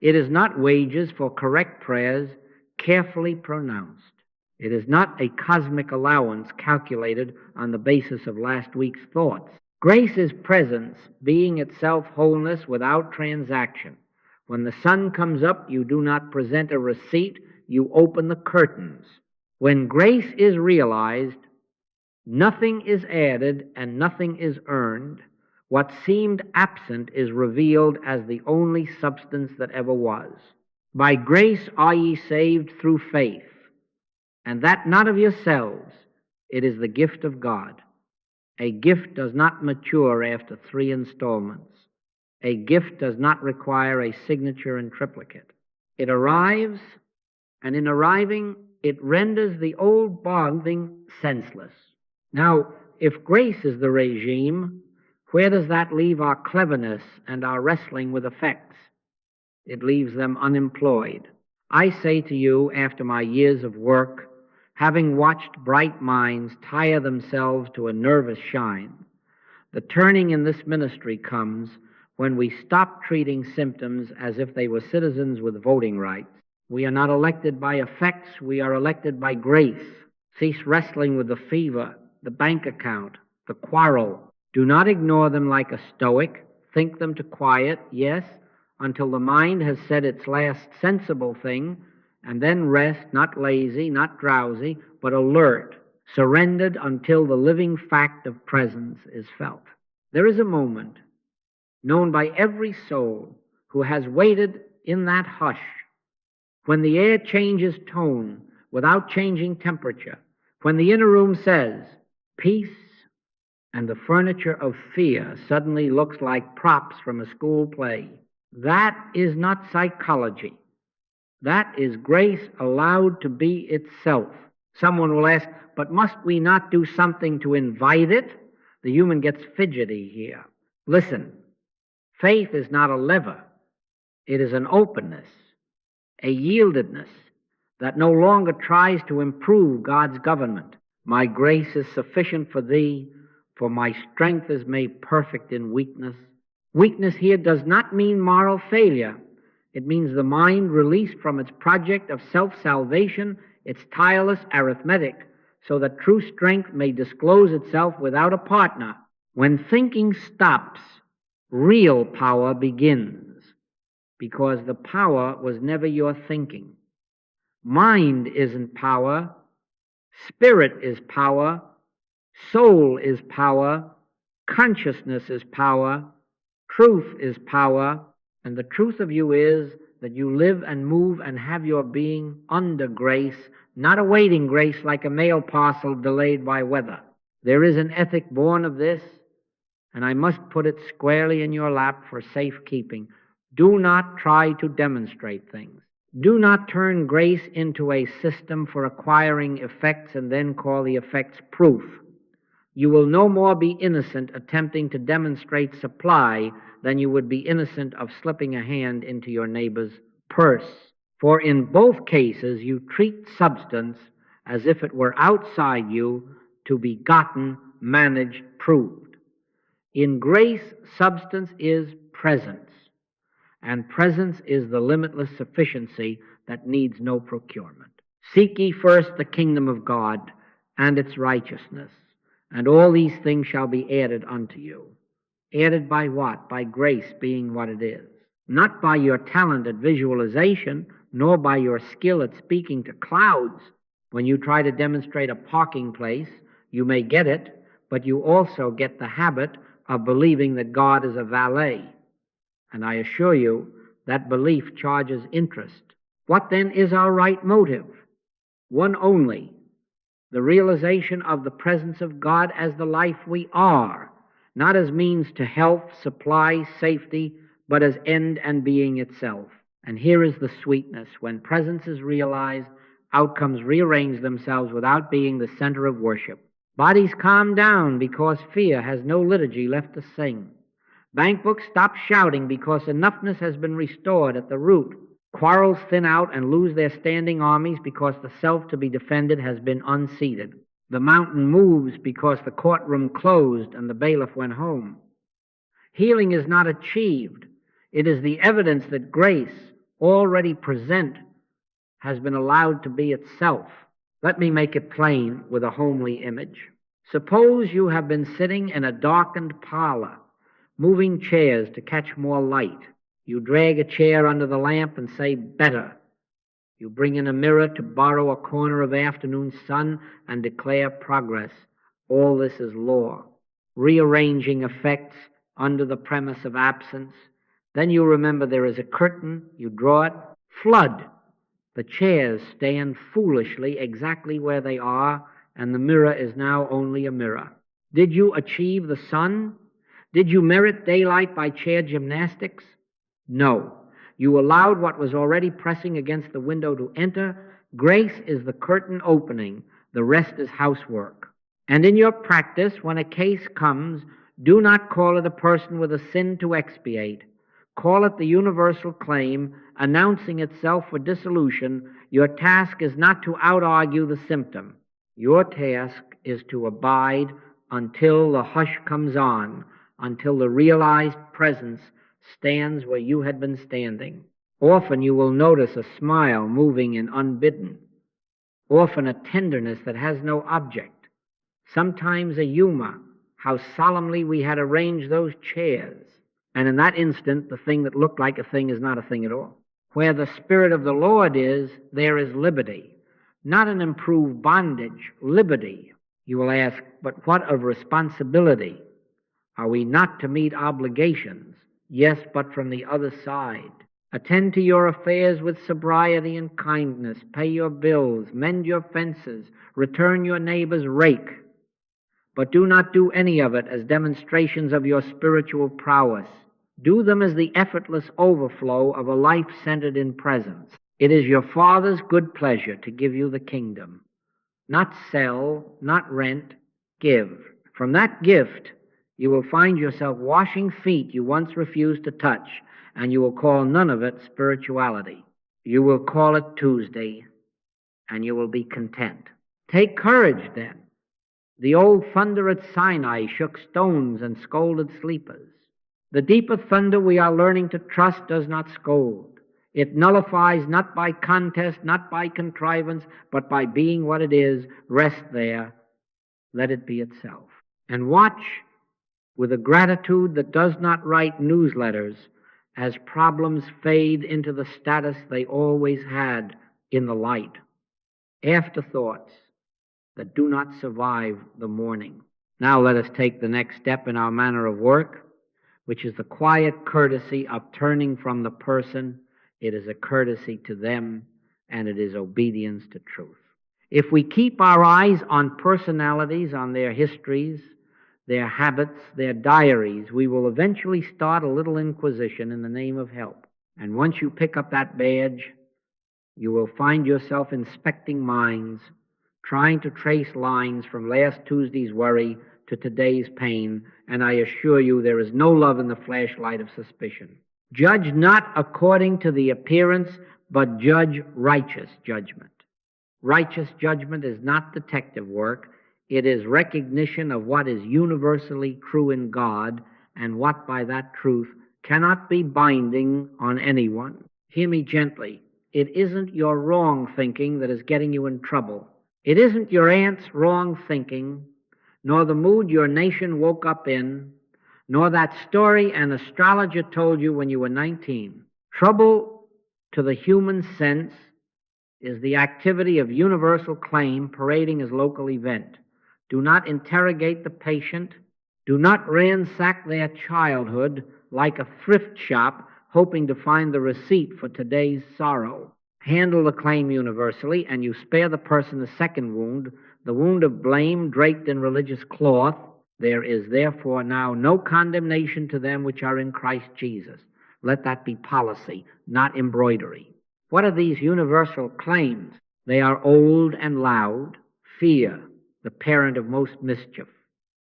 Speaker 1: It is not wages for correct prayers carefully pronounced. It is not a cosmic allowance calculated on the basis of last week's thoughts. Grace is presence, being itself wholeness without transaction. When the sun comes up, you do not present a receipt, you open the curtains. When grace is realized, nothing is added and nothing is earned. What seemed absent is revealed as the only substance that ever was. By grace are ye saved through faith, and that not of yourselves, it is the gift of God. A gift does not mature after 3 installments. A gift does not require a signature in triplicate. It arrives, and in arriving, it renders the old bonding senseless. Now, if grace is the regime, where does that leave our cleverness and our wrestling with effects? It leaves them unemployed. I say to you, after my years of work, having watched bright minds tire themselves to a nervous shine, the turning in this ministry comes when we stop treating symptoms as if they were citizens with voting rights. We are not elected by effects, we are elected by grace. Cease wrestling with the fever, the bank account, the quarrel. Do not ignore them like a stoic. Think them to quiet, yes, until the mind has said its last sensible thing, and then rest, not lazy, not drowsy, but alert, surrendered until the living fact of presence is felt. There is a moment known by every soul who has waited in that hush, when the air changes tone without changing temperature, when the inner room says, peace, and the furniture of fear suddenly looks like props from a school play. That is not psychology. That is grace allowed to be itself. Someone will ask, but must we not do something to invite it? The human gets fidgety here. Listen, faith is not a lever. It is an openness, a yieldedness that no longer tries to improve God's government. My grace is sufficient for thee, for my strength is made perfect in weakness. Weakness here does not mean moral failure. It means the mind released from its project of self-salvation, its tireless arithmetic, so that true strength may disclose itself without a partner. When thinking stops, real power begins, because the power was never your thinking. Mind isn't power. Spirit is power. Soul is power. Consciousness is power. Truth is power. And the truth of you is that you live and move and have your being under grace, not awaiting grace like a mail parcel delayed by weather. There is an ethic born of this, and I must put it squarely in your lap for safekeeping. Do not try to demonstrate things. Do not turn grace into a system for acquiring effects and then call the effects proof. You will no more be innocent attempting to demonstrate supply than you would be innocent of slipping a hand into your neighbor's purse. For in both cases you treat substance as if it were outside you, to be gotten, managed, proved. In grace, substance is presence, and presence is the limitless sufficiency that needs no procurement. Seek ye first the kingdom of God and its righteousness, and all these things shall be added unto you. Added by what? By grace being what it is. not by your talent at visualization, nor by your skill at speaking to clouds. When you try to demonstrate a parking place, you may get it, but you also get the habit of believing that God is a valet. And I assure you, that belief charges interest. What then is our right motive? One only: the realization of the presence of God as the life we are, not as means to health, supply, safety, but as end and being itself. And here is the sweetness. When presence is realized, outcomes rearrange themselves without being the center of worship. Bodies calm down because fear has no liturgy left to sing. Bank books stop shouting because enoughness has been restored at the root. Quarrels thin out and lose their standing armies because the self to be defended has been unseated. The mountain moves because the courtroom closed and the bailiff went home. Healing is not achieved. It is the evidence that grace, already present, has been allowed to be itself. Let me make it plain with a homely image. Suppose you have been sitting in a darkened parlor, moving chairs to catch more light. You drag a chair under the lamp and say, "Better." You bring in a mirror to borrow a corner of afternoon sun and declare progress. All this is law, rearranging effects under the premise of absence. Then you remember there is a curtain, you draw it, flood. The chairs stand foolishly exactly where they are, and the mirror is now only a mirror. Did you achieve the sun? Did you merit daylight by chair gymnastics? No. You allowed what was already pressing against the window to enter. Grace is the curtain opening. The rest is housework. And in your practice, when a case comes, do not call it a person with a sin to expiate. Call it the universal claim, announcing itself for dissolution. Your task is not to out-argue the symptom. Your task is to abide until the hush comes on, until the realized presence stands where you had been standing. Often you will notice a smile moving in unbidden, often a tenderness that has no object, sometimes a humor, how solemnly we had arranged those chairs. And in that instant, the thing that looked like a thing is not a thing at all. Where the Spirit of the Lord is, there is liberty. Not an improved bondage, liberty. You will ask, but what of responsibility? Are we not to meet obligations? Yes, but from the other side. Attend to your affairs with sobriety and kindness. Pay your bills, mend your fences, return your neighbor's rake. But do not do any of it as demonstrations of your spiritual prowess. Do them as the effortless overflow of a life centered in presence. It is your Father's good pleasure to give you the kingdom. Not sell, not rent, give. From that gift, you will find yourself washing feet you once refused to touch, and you will call none of it spirituality. You will call it Tuesday, and you will be content. Take courage, then. The old thunder at Sinai shook stones and scolded sleepers. The deeper thunder we are learning to trust does not scold. It nullifies not by contest, not by contrivance, but by being what it is. Rest there. Let it be itself. And watch with a gratitude that does not write newsletters as problems fade into the status they always had in the light. Afterthoughts that do not survive the morning. Now let us take the next step in our manner of work, which is the quiet courtesy of turning from the person. It is a courtesy to them, and it is obedience to truth. If we keep our eyes on personalities, on their histories, their habits, their diaries, we will eventually start a little inquisition in the name of help. And once you pick up that badge, you will find yourself inspecting minds, trying to trace lines from last Tuesday's worry to today's pain, and I assure you there is no love in the flashlight of suspicion. Judge not according to the appearance, but judge righteous judgment. Righteous judgment is not detective work. It is recognition of what is universally true in God and what by that truth cannot be binding on anyone. Hear me gently. It isn't your wrong thinking that is getting you in trouble. It isn't your aunt's wrong thinking, nor the mood your nation woke up in, nor that story an astrologer told you when you were 19. Trouble to the human sense is the activity of universal claim parading as local event. Do not interrogate the patient. Do not ransack their childhood like a thrift shop hoping to find the receipt for today's sorrow. Handle the claim universally, and you spare the person the second wound, the wound of blame draped in religious cloth. There is therefore now no condemnation to them which are in Christ Jesus. Let that be policy, not embroidery. What are these universal claims? They are old and loud. Fear, the parent of most mischief.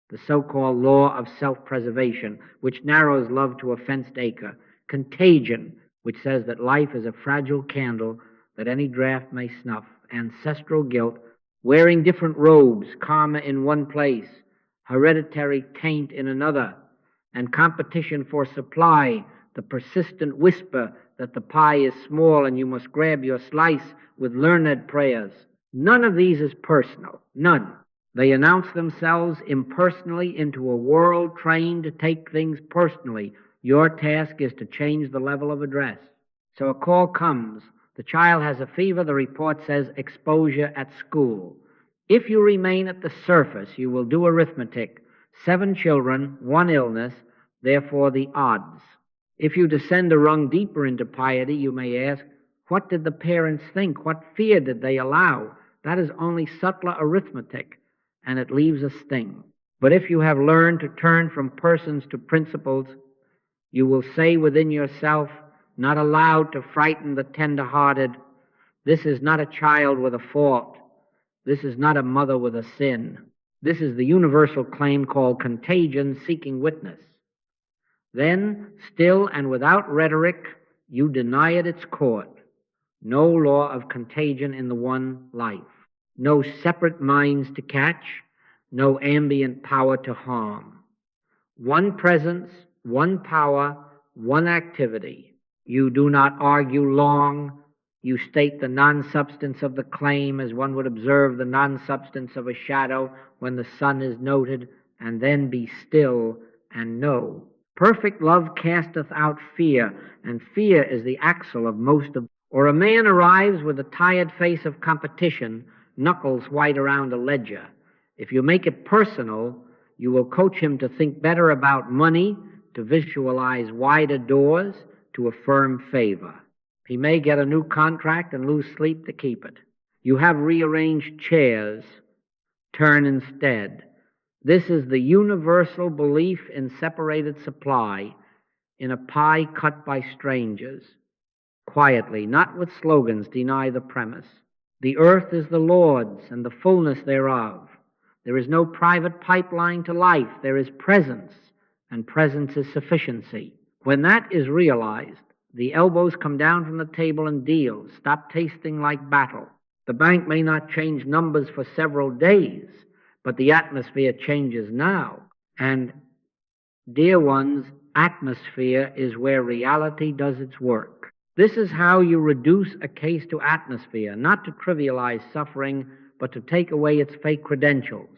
Speaker 1: The so-called law of self-preservation, which narrows love to a fenced acre. Contagion, which says that life is a fragile candle that any draught may snuff. Ancestral guilt, wearing different robes, karma in one place, hereditary taint in another, and competition for supply, the persistent whisper that the pie is small and you must grab your slice with learned prayers. None of these is personal. None. They announce themselves impersonally into a world trained to take things personally. Your task is to change the level of address. So a call comes. The child has a fever. The report says exposure at school. If you remain at the surface, you will do arithmetic. 7 children, 1 illness, therefore the odds. If you descend a rung deeper into piety, you may ask, what did the parents think? What fear did they allow? That is only subtler arithmetic, and it leaves a sting. But if you have learned to turn from persons to principles, you will say within yourself, not aloud to frighten the tender-hearted, this is not a child with a fault. This is not a mother with a sin. This is the universal claim called contagion seeking witness. Then, still and without rhetoric, you deny it its court. No law of contagion in the one life. No separate minds to catch. No ambient power to harm. One presence, one power, one activity. You do not argue long. You state the non-substance of the claim as one would observe the non-substance of a shadow when the sun is noted, and then be still and know. Perfect love casteth out fear, and fear is the axle of most of. Or a man arrives with a tired face of competition, knuckles white around a ledger. If you make it personal, you will coach him to think better about money, to visualize wider doors, to affirm favor. He may get a new contract and lose sleep to keep it. You have rearranged chairs. Turn instead. This is the universal belief in separated supply, in a pie cut by strangers. Quietly, not with slogans, deny the premise. The earth is the Lord's and the fullness thereof. There is no private pipeline to life. There is presence, and presence is sufficiency. When that is realized, the elbows come down from the table and deals. Stop tasting like battle. The bank may not change numbers for several days, but the atmosphere changes now. And, dear ones, atmosphere is where reality does its work. This is how you reduce a case to atmosphere, not to trivialize suffering, but to take away its fake credentials.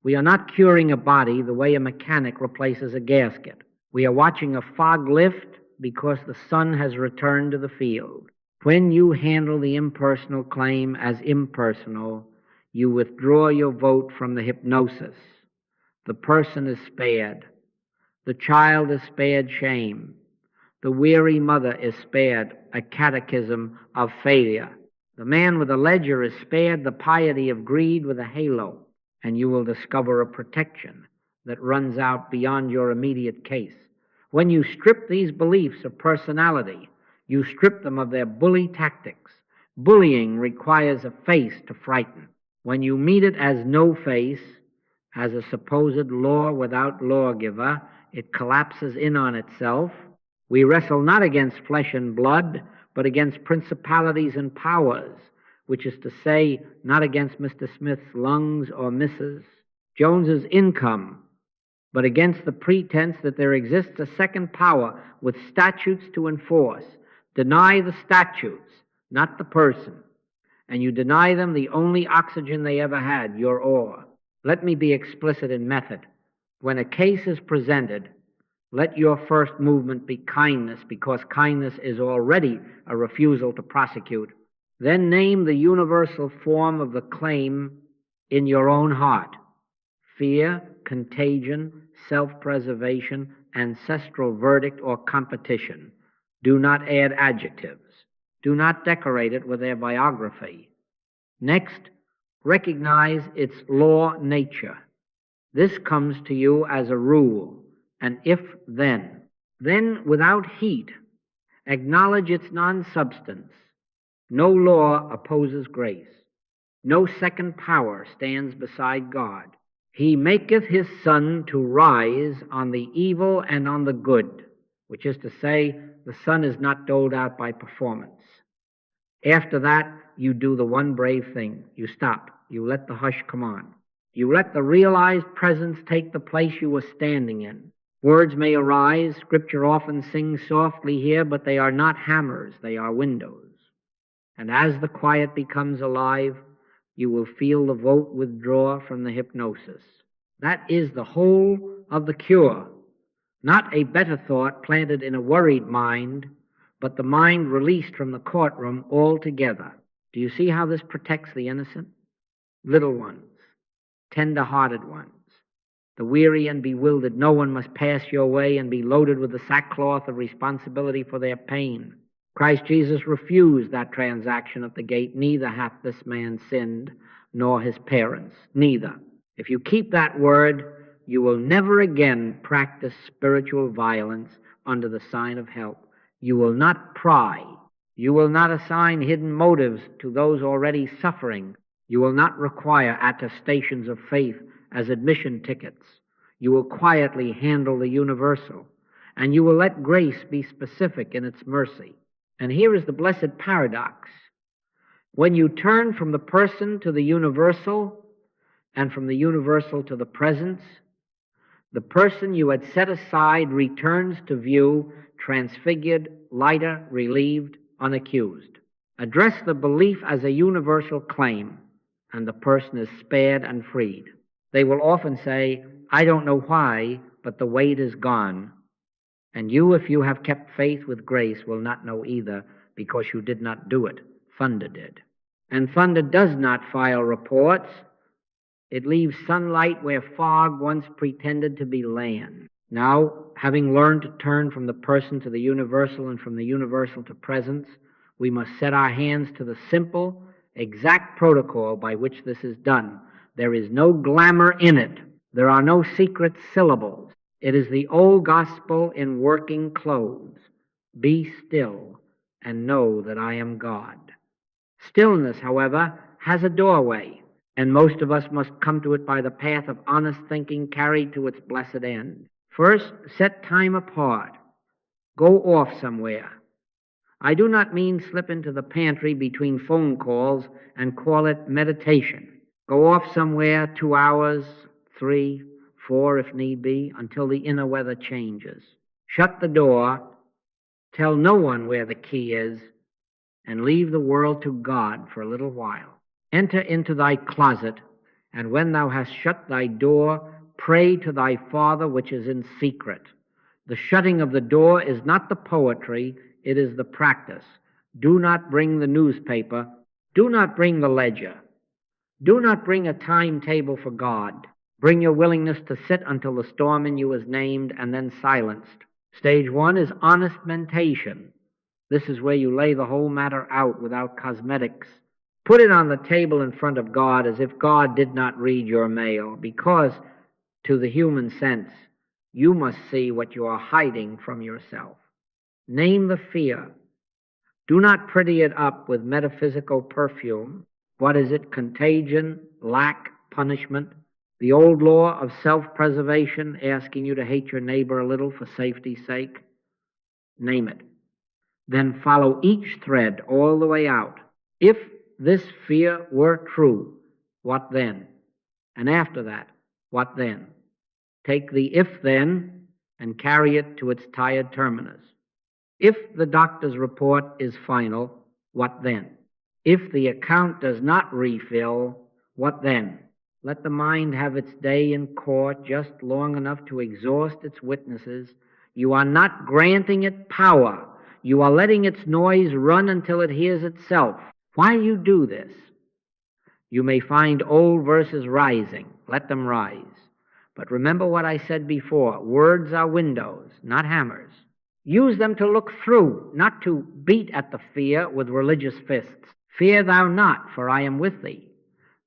Speaker 1: We are not curing a body the way a mechanic replaces a gasket. We are watching a fog lift because the sun has returned to the field. When you handle the impersonal claim as impersonal, you withdraw your vote from the hypnosis. The person is spared. The child is spared shame. The weary mother is spared a catechism of failure. The man with a ledger is spared the piety of greed with a halo, and you will discover a protection that runs out beyond your immediate case. When you strip these beliefs of personality, you strip them of their bully tactics. Bullying requires a face to frighten. When you meet it as no face, as a supposed law without lawgiver, it collapses in on itself. We wrestle not against flesh and blood, but against principalities and powers, which is to say, not against Mr. Smith's lungs or Mrs. Jones's income, but against the pretense that there exists a second power with statutes to enforce. Deny the statutes, not the person, and you deny them the only oxygen they ever had, your ore. Let me be explicit in method. When a case is presented, Let your first movement be kindness, because kindness is already a refusal to prosecute. Then name the universal form of the claim in your own heart: fear, contagion, self-preservation, ancestral verdict, or competition. Do not add adjectives. Do not decorate it with their biography. Next, recognize its law nature. This comes to you as a rule, an if-then. Then, without heat, acknowledge its non-substance. No law opposes grace. No second power stands beside God. He maketh his sun to rise on the evil and on the good, which is to say, the sun is not doled out by performance. After that, you do the one brave thing. You stop. You let the hush come on. You let the realized presence take the place you were standing in. Words may arise. Scripture often sings softly here, but they are not hammers. They are windows. And as the quiet becomes alive, you will feel the vote withdraw from the hypnosis. That is the whole of the cure. Not a better thought planted in a worried mind, but the mind released from the courtroom altogether. Do you see how this protects the innocent? Little ones, tender-hearted ones, the weary and bewildered. No one must pass your way and be loaded with the sackcloth of responsibility for their pain. Christ Jesus refused that transaction at the gate. Neither hath this man sinned, nor his parents. Neither. If you keep that word, you will never again practice spiritual violence under the sign of help. You will not pry. You will not assign hidden motives to those already suffering. You will not require attestations of faith as admission tickets. You will quietly handle the universal, and you will let grace be specific in its mercy. And here is the blessed paradox. When you turn from the person to the universal, and from the universal to the presence, the person you had set aside returns to view, transfigured, lighter, relieved, unaccused. Address the belief as a universal claim, and the person is spared and freed. They will often say, I don't know why, but the weight is gone. And you, if you have kept faith with grace, will not know either, because you did not do it. Thunder did. And thunder does not file reports. It leaves sunlight where fog once pretended to be land. Now, having learned to turn from the person to the universal and from the universal to presence, we must set our hands to the simple, exact protocol by which this is done. There is no glamour in it. There are no secret syllables. It is the old gospel in working clothes. Be still and know that I am God. Stillness, however, has a doorway, and most of us must come to it by the path of honest thinking carried to its blessed end. First, set time apart. Go off somewhere. I do not mean slip into the pantry between phone calls and call it meditation. Go off somewhere 2 hours, 3, 4 if need be, until the inner weather changes. Shut the door, tell no one where the key is, and leave the world to God for a little while. Enter into thy closet, and when thou hast shut thy door, pray to thy Father which is in secret. The shutting of the door is not the poetry, it is the practice. Do not bring the newspaper. Do not bring the ledger. Do not bring a timetable for God. Bring your willingness to sit until the storm in you is named and then silenced. Stage 1 is honest mentation. This is where you lay the whole matter out without cosmetics. Put it on the table in front of God as if God did not read your mail, because, to the human sense, you must see what you are hiding from yourself. Name the fear. Do not pretty it up with metaphysical perfume. What is it? Contagion, lack, punishment. The old law of self-preservation asking you to hate your neighbor a little for safety's sake. Name it. Then follow each thread all the way out. If this fear were true, what then? And after that, what then? Take the if then and carry it to its tired terminus. If the doctor's report is final, what then? If the account does not refill, what then? Let the mind have its day in court just long enough to exhaust its witnesses. You are not granting it power. You are letting its noise run until it hears itself. While you do this, you may find old verses rising. Let them rise. But remember what I said before. Words are windows, not hammers. Use them to look through, not to beat at the fear with religious fists. Fear thou not, for I am with thee.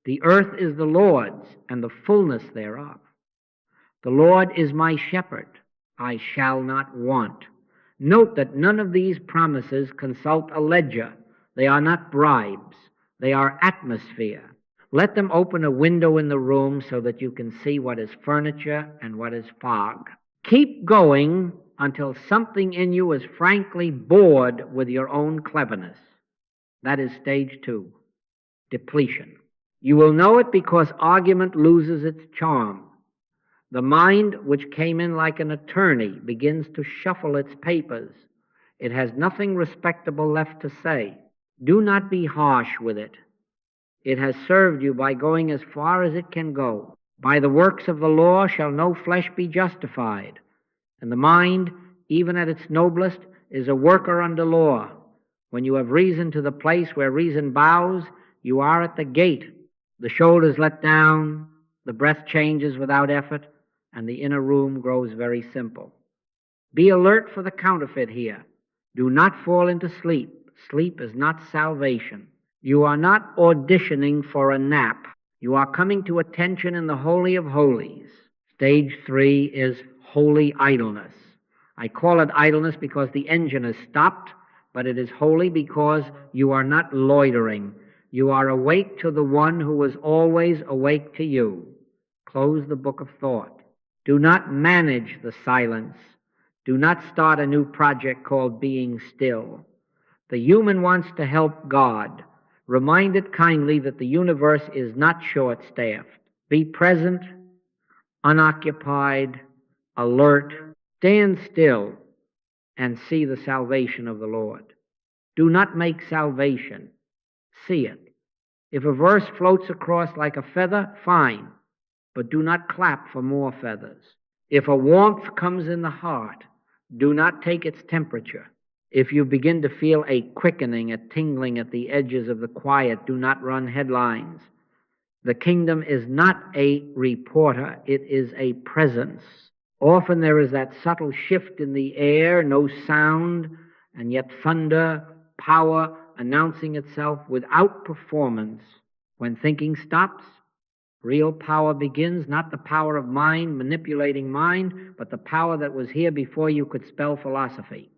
Speaker 1: The earth is the Lord's, and the fullness thereof. The Lord is my shepherd. I shall not want. Note that none of these promises consult a ledger. They are not bribes. They are atmosphere. Let them open a window in the room so that you can see what is furniture and what is fog. Keep going until something in you is frankly bored with your own cleverness. That is stage 2, depletion. You will know it because argument loses its charm. The mind, which came in like an attorney, begins to shuffle its papers. It has nothing respectable left to say. Do not be harsh with it. It has served you by going as far as it can go. By the works of the law shall no flesh be justified. And the mind, even at its noblest, is a worker under law. When you have reason to the place where reason bows, you are at the gate. The shoulders let down, the breath changes without effort, and the inner room grows very simple. Be alert for the counterfeit here. Do not fall into sleep. Sleep is not salvation. You are not auditioning for a nap. You are coming to attention in the Holy of Holies. Stage 3 is holy idleness. I call it idleness because the engine is stopped, but it is holy because you are not loitering. You are awake to the one who is always awake to you. Close the book of thought. Do not manage the silence. Do not start a new project called being still. The human wants to help God. Remind it kindly that the universe is not short-staffed. Be present, unoccupied, alert. Stand still and see the salvation of the Lord. Do not make salvation. See it. If a verse floats across like a feather, fine, but do not clap for more feathers. If a warmth comes in the heart, do not take its temperature. If you begin to feel a quickening, a tingling at the edges of the quiet, do not run headlines. The kingdom is not a reporter, it is a presence. Often there is that subtle shift in the air, no sound, and yet thunder, power announcing itself without performance. When thinking stops, real power begins, not the power of mind manipulating mind, but the power that was here before you could spell philosophy.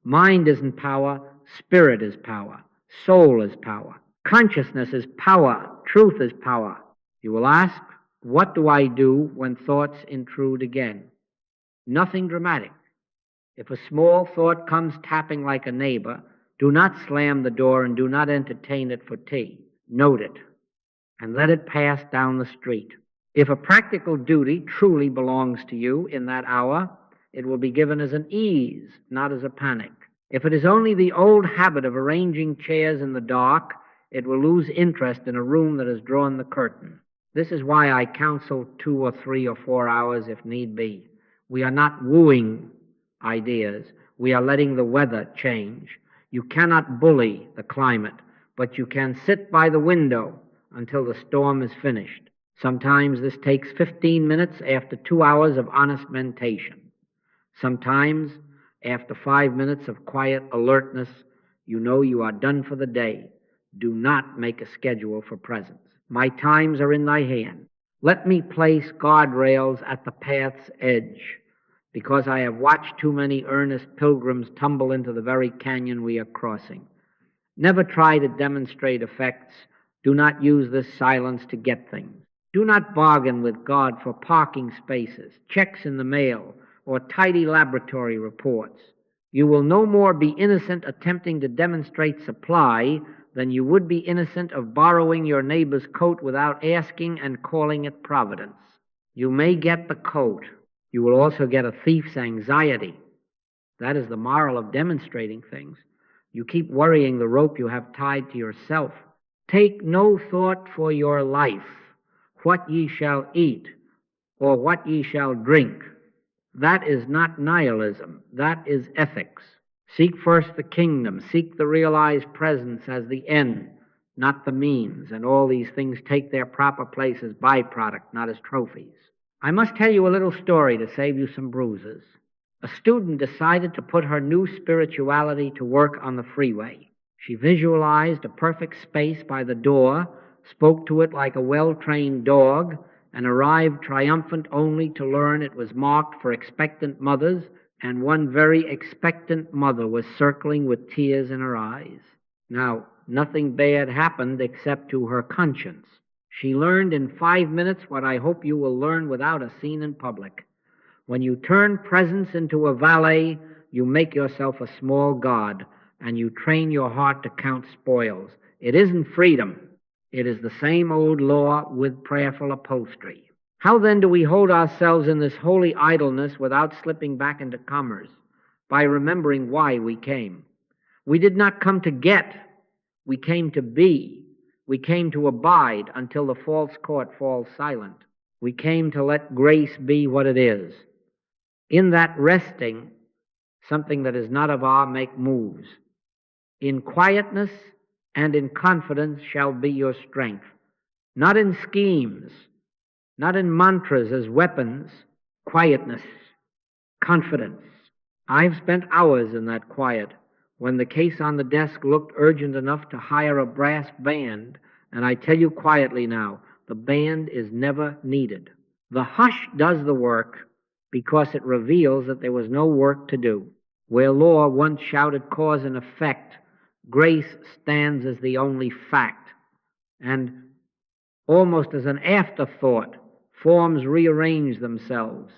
Speaker 1: Mind isn't power, spirit is power, soul is power, consciousness is power, truth is power. You will ask, what do I do when thoughts intrude again? Nothing dramatic. If a small thought comes tapping like a neighbor, do not slam the door and do not entertain it for tea. Note it and let it pass down the street. If a practical duty truly belongs to you in that hour, it will be given as an ease, not as a panic. If it is only the old habit of arranging chairs in the dark, it will lose interest in a room that has drawn the curtain. This is why I counsel 2 or 3 or 4 hours if need be. We are not wooing ideas. We are letting the weather change. You cannot bully the climate, but you can sit by the window until the storm is finished. Sometimes this takes 15 minutes after 2 hours of honest mentation. Sometimes, after 5 minutes of quiet alertness, you know you are done for the day. Do not make a schedule for presence. My times are in thy hand. Let me place guardrails at the path's edge, because I have watched too many earnest pilgrims tumble into the very canyon we are crossing. Never try to demonstrate effects. Do not use this silence to get things. Do not bargain with God for parking spaces, checks in the mail, or tidy laboratory reports. You will no more be innocent attempting to demonstrate supply than you would be innocent of borrowing your neighbor's coat without asking and calling it providence. You may get the coat. You will also get a thief's anxiety. That is the moral of demonstrating things. You keep worrying the rope you have tied to yourself. Take no thought for your life, what ye shall eat, or what ye shall drink. That is not nihilism. That is ethics. Seek first the kingdom. Seek the realized presence as the end, not the means. And all these things take their proper place as byproduct, not as trophies. I must tell you a little story to save you some bruises. A student decided to put her new spirituality to work on the freeway. She visualized a perfect space by the door, spoke to it like a well-trained dog, and arrived triumphant only to learn it was marked for expectant mothers, and one very expectant mother was circling with tears in her eyes. Now, nothing bad happened except to her conscience. She learned in 5 minutes what I hope you will learn without a scene in public. When you turn presence into a valet, you make yourself a small god, and you train your heart to count spoils. It isn't freedom. It is the same old law with prayerful upholstery. How then do we hold ourselves in this holy idleness without slipping back into commerce? By remembering why we came. We did not come to get. We came to be. We came to abide until the false court falls silent. We came to let grace be what it is. In that resting, something that is not of our make moves. In quietness and in confidence shall be your strength. Not in schemes, not in mantras as weapons. Quietness, confidence. I've spent hours in that quiet when the case on the desk looked urgent enough to hire a brass band, and I tell you quietly now, the band is never needed. The hush does the work because it reveals that there was no work to do. Where law once shouted cause and effect, grace stands as the only fact, and almost as an afterthought, forms rearrange themselves.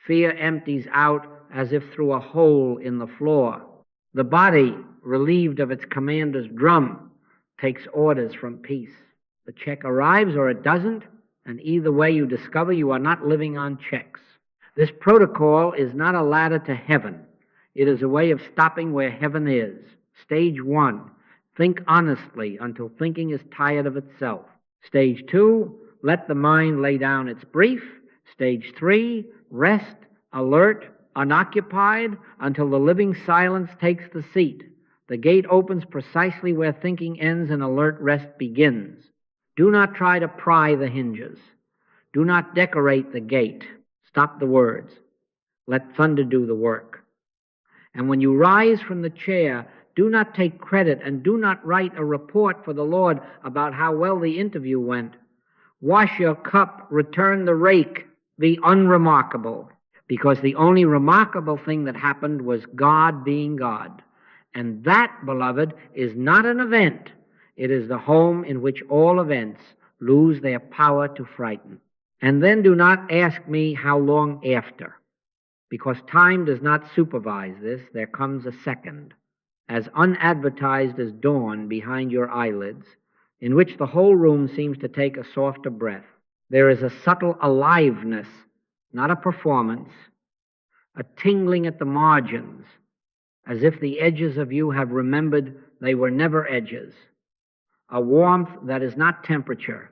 Speaker 1: Fear empties out as if through a hole in the floor. The body, relieved of its commander's drum, takes orders from peace. The check arrives or it doesn't, and either way you discover you are not living on checks. This protocol is not a ladder to heaven. It is a way of stopping where heaven is. Stage 1, think honestly until thinking is tired of itself. Stage 2, let the mind lay down its brief. Stage 3, rest, alert, unoccupied until the living silence takes the seat. The gate opens precisely where thinking ends and alert rest begins. Do not try to pry the hinges. Do not decorate the gate. Stop the words. Let thunder do the work. And when you rise from the chair, do not take credit and do not write a report for the Lord about how well the interview went. Wash your cup, return the rake, be unremarkable, because the only remarkable thing that happened was God being God. And that, beloved, is not an event. It is the home in which all events lose their power to frighten. And then do not ask me how long after, because time does not supervise this. There comes a second, as unadvertised as dawn behind your eyelids, in which the whole room seems to take a softer breath. There is a subtle aliveness, not a performance, a tingling at the margins, as if the edges of you have remembered they were never edges, a warmth that is not temperature,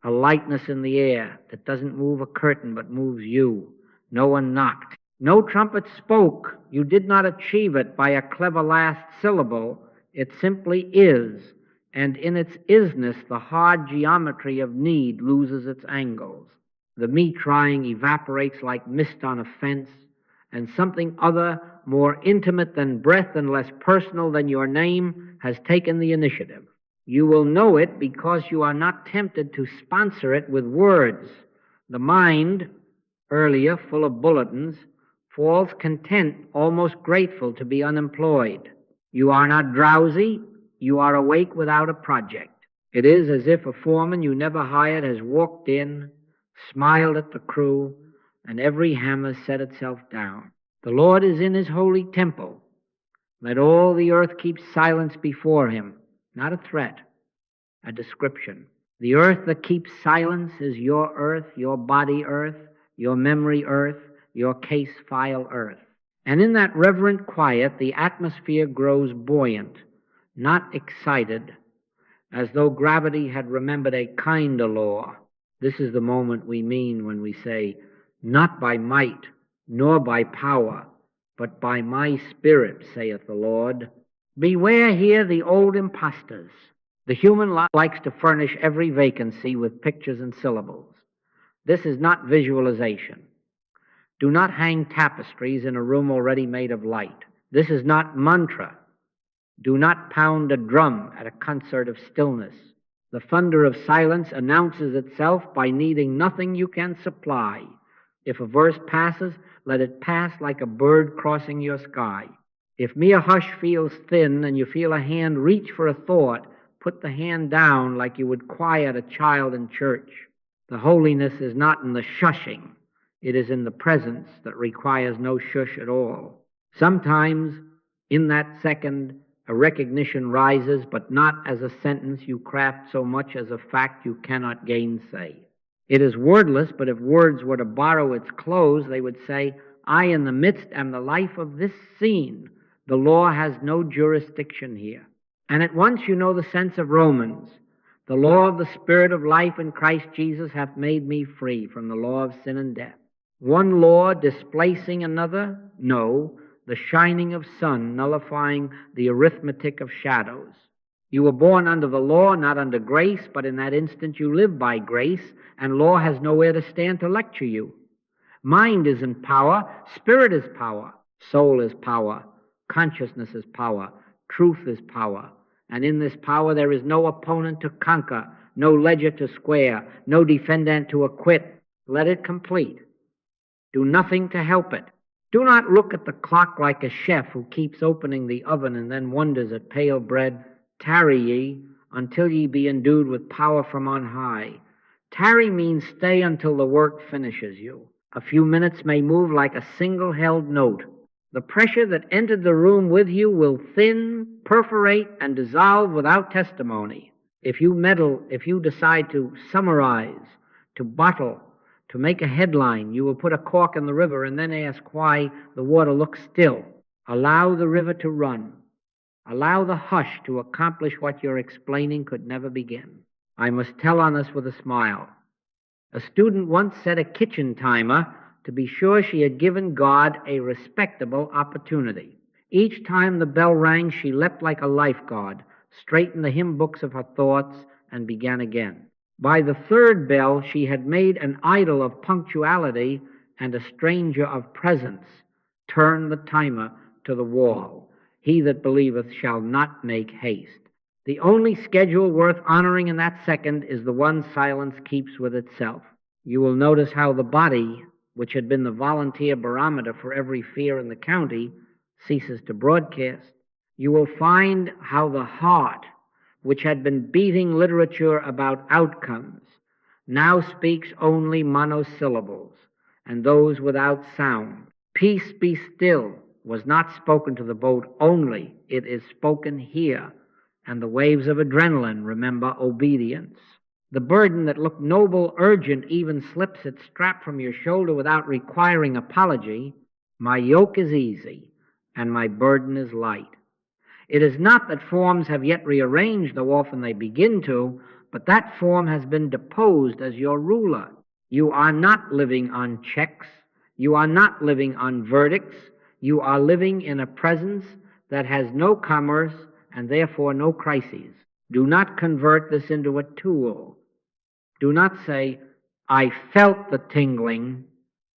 Speaker 1: a lightness in the air that doesn't move a curtain but moves you. No one knocked. No trumpet spoke. You did not achieve it by a clever last syllable. It simply is, and in its isness the hard geometry of need loses its angles. The me trying evaporates like mist on a fence, and something other, more intimate than breath and less personal than your name, has taken the initiative. You will know it because you are not tempted to sponsor it with words. The mind, earlier full of bulletins, falls content, almost grateful to be unemployed. You are not drowsy. You are awake without a project. It is as if a foreman you never hired has walked in, smiled at the crew, and every hammer set itself down. The Lord is in his holy temple. Let all the earth keep silence before him. Not a threat, a description. The earth that keeps silence is your earth, your body earth, your memory earth, your case file earth. And in that reverent quiet, the atmosphere grows buoyant, not excited, as though gravity had remembered a kinder law. This is the moment we mean when we say, not by might nor by power, but by my Spirit, saith the Lord. Beware here the old impostors. The human likes to furnish every vacancy with pictures and syllables. This is not visualization. Do not hang tapestries in a room already made of light. This is not mantra. Do not pound a drum at a concert of stillness. The thunder of silence announces itself by needing nothing you can supply. If a verse passes, let it pass like a bird crossing your sky. If mere hush feels thin and you feel a hand reach for a thought, put the hand down like you would quiet a child in church. The holiness is not in the shushing. It is in the presence that requires no shush at all. Sometimes, in that second, a recognition rises, but not as a sentence you craft so much as a fact you cannot gainsay. It is wordless, but if words were to borrow its clothes, they would say, I in the midst am the life of this scene. The law has no jurisdiction here. And at once you know the sense of Romans. The law of the Spirit of life in Christ Jesus hath made me free from the law of sin and death. One law displacing another? No. The shining of sun nullifying the arithmetic of shadows. You were born under the law, not under grace, but in that instant you live by grace, and law has nowhere to stand to lecture you. Mind is in power, spirit is power, soul is power, consciousness is power, truth is power. And in this power there is no opponent to conquer, no ledger to square, no defendant to acquit. Let it complete. Do nothing to help it. Do not look at the clock like a chef who keeps opening the oven and then wonders at pale bread. Tarry ye until ye be endued with power from on high. Tarry means stay until the work finishes you. A few minutes may move like a single held note. The pressure that entered the room with you will thin, perforate, and dissolve without testimony. If you meddle, if you decide to summarize, to bottle, to make a headline, you will put a cork in the river and then ask why the water looks still. Allow the river to run. Allow the hush to accomplish what your explaining could never begin. I must tell on this with a smile. A student once set a kitchen timer to be sure she had given God a respectable opportunity. Each time the bell rang, she leapt like a lifeguard, straightened the hymn books of her thoughts, and began again. By the third bell, she had made an idol of punctuality and a stranger of presence. Turn the timer to the wall. He that believeth shall not make haste. The only schedule worth honoring in that second is the one silence keeps with itself. You will notice how the body, which had been the volunteer barometer for every fear in the county, ceases to broadcast. You will find how the heart, which had been beating literature about outcomes, now speaks only monosyllables, and those without sound. Peace be still was not spoken to the boat only, it is spoken here, and the waves of adrenaline remember obedience. The burden that looked noble, urgent, even slips its strap from your shoulder without requiring apology. My yoke is easy, and my burden is light. It is not that forms have yet rearranged, though often they begin to, but that form has been deposed as your ruler. You are not living on checks. You are not living on verdicts. You are living in a presence that has no commerce and therefore no crises. Do not convert this into a tool. Do not say, I felt the tingling,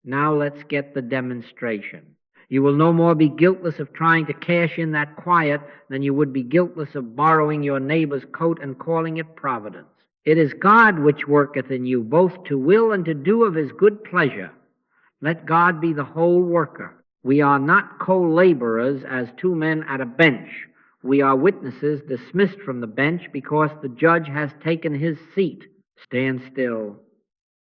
Speaker 1: now let's get the demonstration. You will no more be guiltless of trying to cash in that quiet than you would be guiltless of borrowing your neighbor's coat and calling it providence. It is God which worketh in you, both to will and to do of his good pleasure. Let God be the whole worker. We are not co-laborers as two men at a bench. We are witnesses dismissed from the bench because the judge has taken his seat. Stand still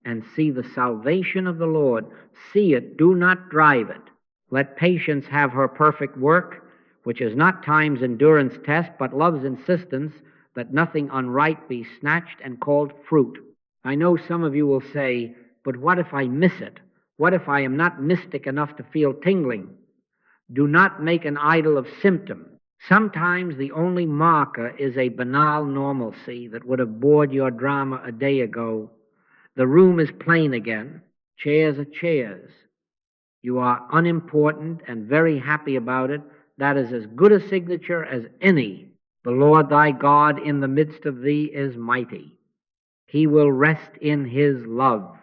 Speaker 1: and see the salvation of the Lord. See it, do not drive it. Let patience have her perfect work, which is not time's endurance test, but love's insistence that nothing unripe be snatched and called fruit. I know some of you will say, but what if I miss it? What if I am not mystic enough to feel tingling? Do not make an idol of symptom. Sometimes the only marker is a banal normalcy that would have bored your drama a day ago. The room is plain again. Chairs are chairs. You are unimportant and very happy about it. That is as good a signature as any. The Lord thy God in the midst of thee is mighty. He will rest in his love.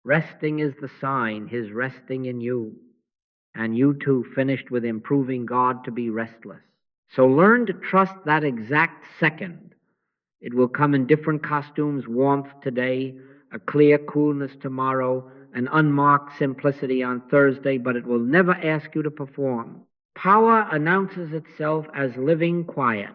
Speaker 1: Resting is the sign, his resting in you. And you too finished with improving God to be restless. So learn to trust that exact second. It will come in different costumes, warmth today, a clear coolness tomorrow, an unmarked simplicity on Thursday, but it will never ask you to perform. Power announces itself as living quiet.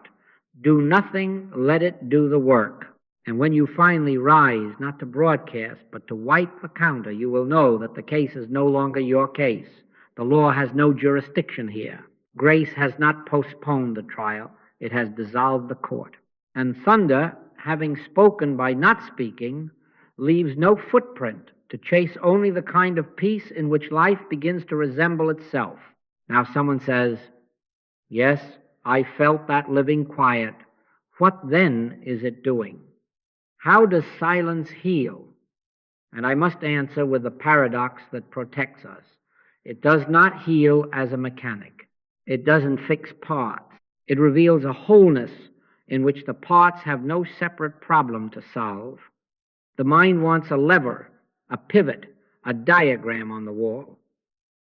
Speaker 1: Do nothing, let it do the work. And when you finally rise, not to broadcast, but to wipe the counter, you will know that the case is no longer your case. The law has no jurisdiction here. Grace has not postponed the trial. It has dissolved the court. And thunder, having spoken by not speaking, leaves no footprint to chase only the kind of peace in which life begins to resemble itself. Now someone says, yes, I felt that living quiet. What then is it doing? How does silence heal? And I must answer with the paradox that protects us. It does not heal as a mechanic. It doesn't fix parts. It reveals a wholeness in which the parts have no separate problem to solve. The mind wants a lever, a pivot, a diagram on the wall.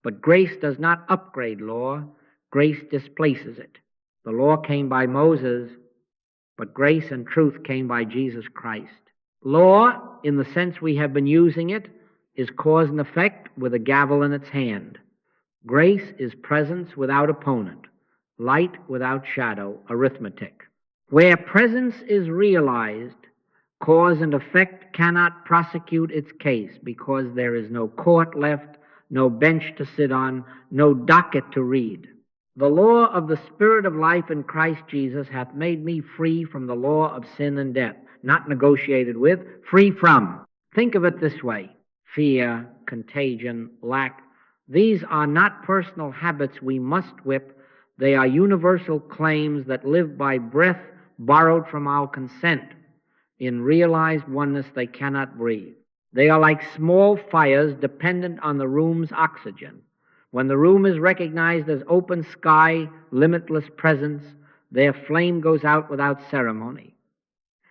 Speaker 1: But grace does not upgrade law. Grace displaces it. The law came by Moses, but grace and truth came by Jesus Christ. Law, in the sense we have been using it, is cause and effect with a gavel in its hand. Grace is presence without opponent, light without shadow, arithmetic. Where presence is realized, cause and effect cannot prosecute its case because there is no court left, no bench to sit on, no docket to read. The law of the Spirit of life in Christ Jesus hath made me free from the law of sin and death, not negotiated with, free from. Think of it this way. Fear, contagion, lack, these are not personal habits we must whip. They are universal claims that live by breath borrowed from our consent. In realized oneness, they cannot breathe. They are like small fires dependent on the room's oxygen. When the room is recognized as open sky, limitless presence, their flame goes out without ceremony.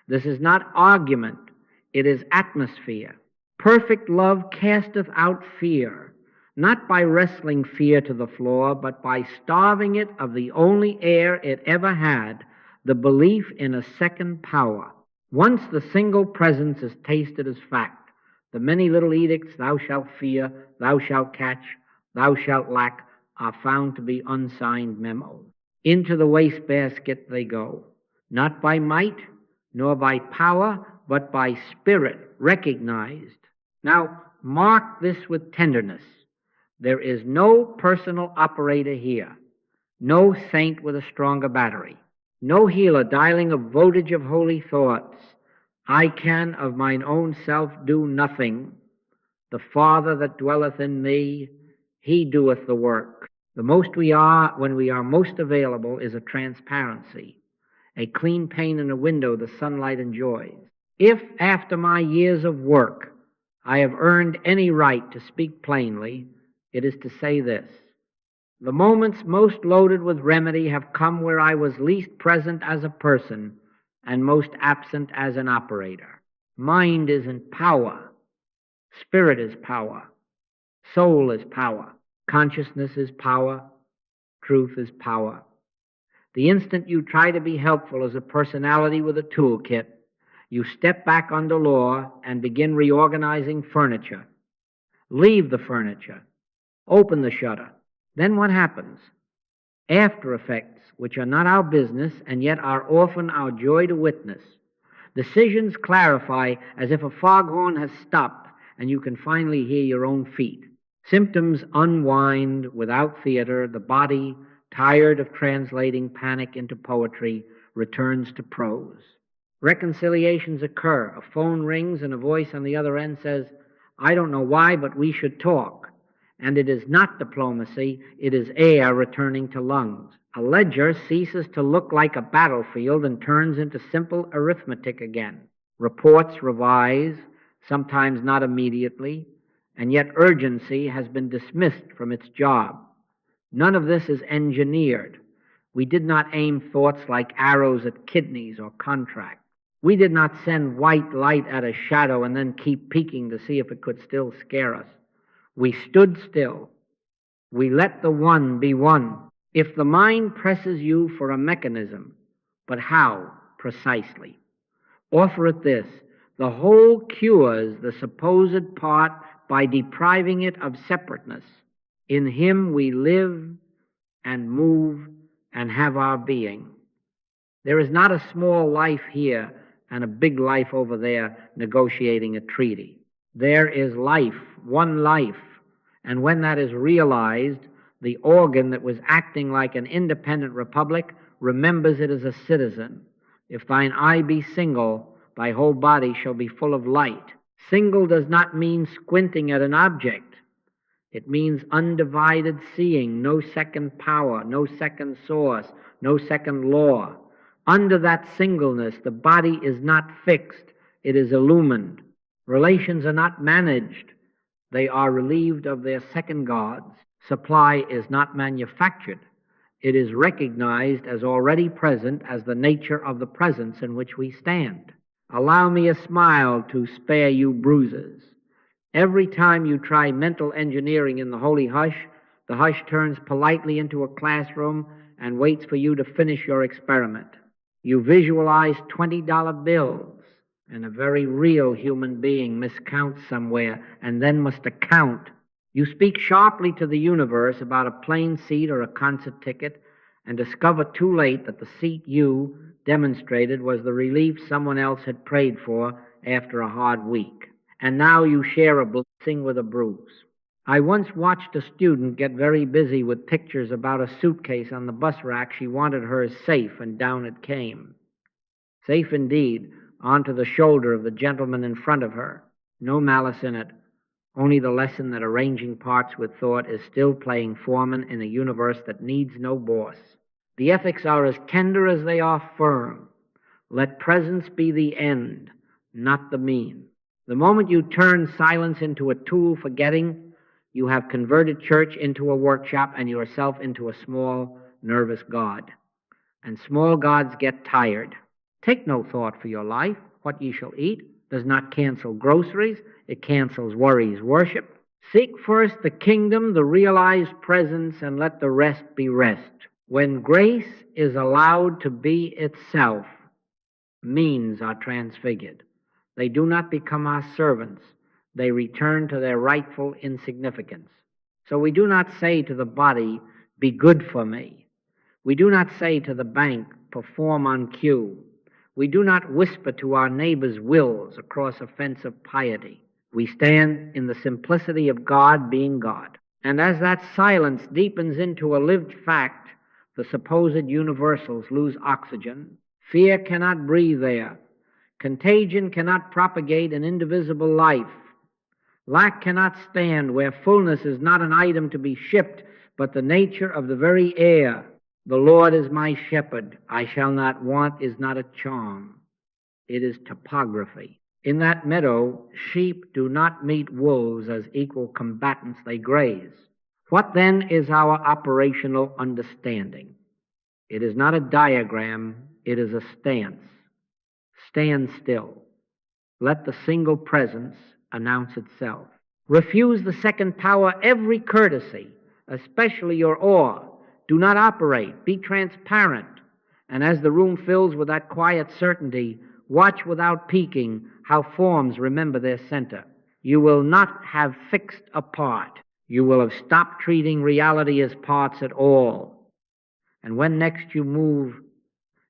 Speaker 1: This is not argument, it is atmosphere. Perfect love casteth out fear, not by wrestling fear to the floor, but by starving it of the only air it ever had, the belief in a second power. Once the single presence is tasted as fact, the many little edicts, thou shalt fear, thou shalt catch, thou shalt lack, are found to be unsigned memos. Into the wastebasket they go, not by might, nor by power, but by spirit recognized. Now, mark this with tenderness. There is no personal operator here, no saint with a stronger battery, no healer dialing a voltage of holy thoughts. I can of mine own self do nothing. The Father that dwelleth in me, he doeth the work. The most we are, when we are most available, is a transparency, a clean pane in a window the sunlight enjoys. If, after my years of work, I have earned any right to speak plainly, it is to say this. The moments most loaded with remedy have come where I was least present as a person and most absent as an operator. Mind is in power. Spirit is power. Soul is power. Consciousness is power. Truth is power. The instant you try to be helpful as a personality with a toolkit, you step back under law and begin reorganizing furniture. Leave the furniture. Open the shutter. Then what happens? After effects, which are not our business and yet are often our joy to witness. Decisions clarify as if a foghorn has stopped and you can finally hear your own feet. Symptoms unwind without theater. The body, tired of translating panic into poetry, returns to prose. Reconciliations occur. A phone rings and a voice on the other end says, I don't know why, but we should talk. And it is not diplomacy, it is air returning to lungs. A ledger ceases to look like a battlefield and turns into simple arithmetic again. Reports revise, sometimes not immediately, and yet urgency has been dismissed from its job. None of this is engineered. We did not aim thoughts like arrows at kidneys or contract. We did not send white light at a shadow and then keep peeking to see if it could still scare us. We stood still. We let the one be one. If the mind presses you for a mechanism, but how precisely? Offer it this: the whole cures the supposed part by depriving it of separateness. In him we live and move and have our being. There is not a small life here and a big life over there negotiating a treaty. There is life, one life, and when that is realized, the organ that was acting like an independent republic remembers it as a citizen. If thine eye be single, thy whole body shall be full of light. Single does not mean squinting at an object. It means undivided seeing, no second power, no second source, no second law. Under that singleness, the body is not fixed, it is illumined. Relations are not managed, they are relieved of their second gods. Supply is not manufactured, it is recognized as already present as the nature of the presence in which we stand. Allow me a smile to spare you bruises. Every time you try mental engineering in the holy hush, the hush turns politely into a classroom and waits for you to finish your experiment. You visualize $20 bills, and a very real human being miscounts somewhere and then must account. You speak sharply to the universe about a plane seat or a concert ticket and discover too late that the seat you demonstrated was the relief someone else had prayed for after a hard week. And now you share a blessing with a bruise. I once watched a student get very busy with pictures about a suitcase on the bus rack. She wanted hers safe, and down it came. Safe indeed, onto the shoulder of the gentleman in front of her. No malice in it, only the lesson that arranging parts with thought is still playing foreman in a universe that needs no boss. The ethics are as tender as they are firm. Let presence be the end, not the mean. The moment you turn silence into a tool for getting, you have converted church into a workshop and yourself into a small, nervous God. And small gods get tired. Take no thought for your life. What ye shall eat does not cancel groceries. It cancels worries, worship. Seek first the kingdom, the realized presence, and let the rest be rest. When grace is allowed to be itself, means are transfigured. They do not become our servants. They return to their rightful insignificance. So we do not say to the body, be good for me. We do not say to the bank, perform on cue. We do not whisper to our neighbor's wills across a fence of piety. We stand in the simplicity of God being God. And as that silence deepens into a lived fact, the supposed universals lose oxygen. Fear cannot breathe there. Contagion cannot propagate an indivisible life. Lack cannot stand where fullness is not an item to be shipped, but the nature of the very air. The Lord is my shepherd. I shall not want is not a charm. It is topography. In that meadow, sheep do not meet wolves as equal combatants. They graze. What then is our operational understanding? It is not a diagram. It is a stance. Stand still. Let the single presence announce itself. Refuse the second power every courtesy, especially your awe. Do not operate. Be transparent. And as the room fills with that quiet certainty, watch without peeking how forms remember their center. You will not have fixed a part. You will have stopped treating reality as parts at all. And when next you move,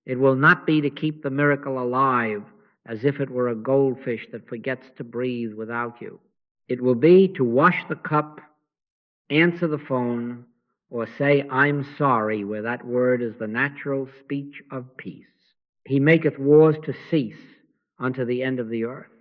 Speaker 1: it will not be to keep the miracle alive as if it were a goldfish that forgets to breathe without you. It will be to wash the cup, answer the phone, or say, I'm sorry, where that word is the natural speech of peace. He maketh wars to cease unto the end of the earth.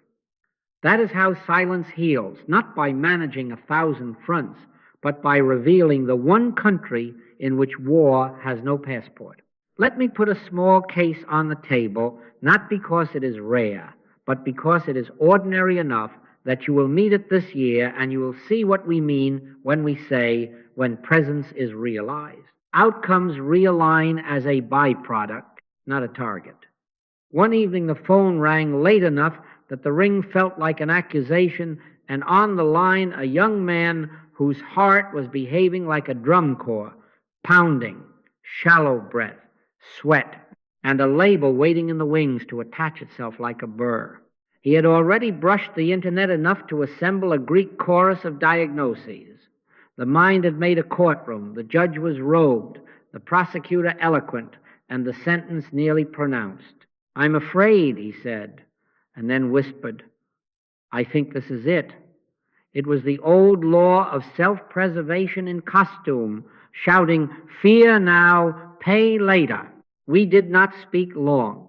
Speaker 1: That is how silence heals, not by managing 1,000 fronts, but by revealing the one country in which war has no passport. Let me put a small case on the table, not because it is rare, but because it is ordinary enough that you will meet it this year, and you will see what we mean when we say, when presence is realized. Outcomes realign as a byproduct, not a target. One evening the phone rang late enough that the ring felt like an accusation, and on the line a young man whose heart was behaving like a drum corps, pounding, shallow breath, sweat, and a label waiting in the wings to attach itself like a burr. He had already brushed the internet enough to assemble a Greek chorus of diagnoses. The mind had made a courtroom, the judge was robed, the prosecutor eloquent, and the sentence nearly pronounced. "I'm afraid," he said, and then whispered, "I think this is it." It was the old law of self-preservation in costume, shouting, "Fear now, pay later." We did not speak long.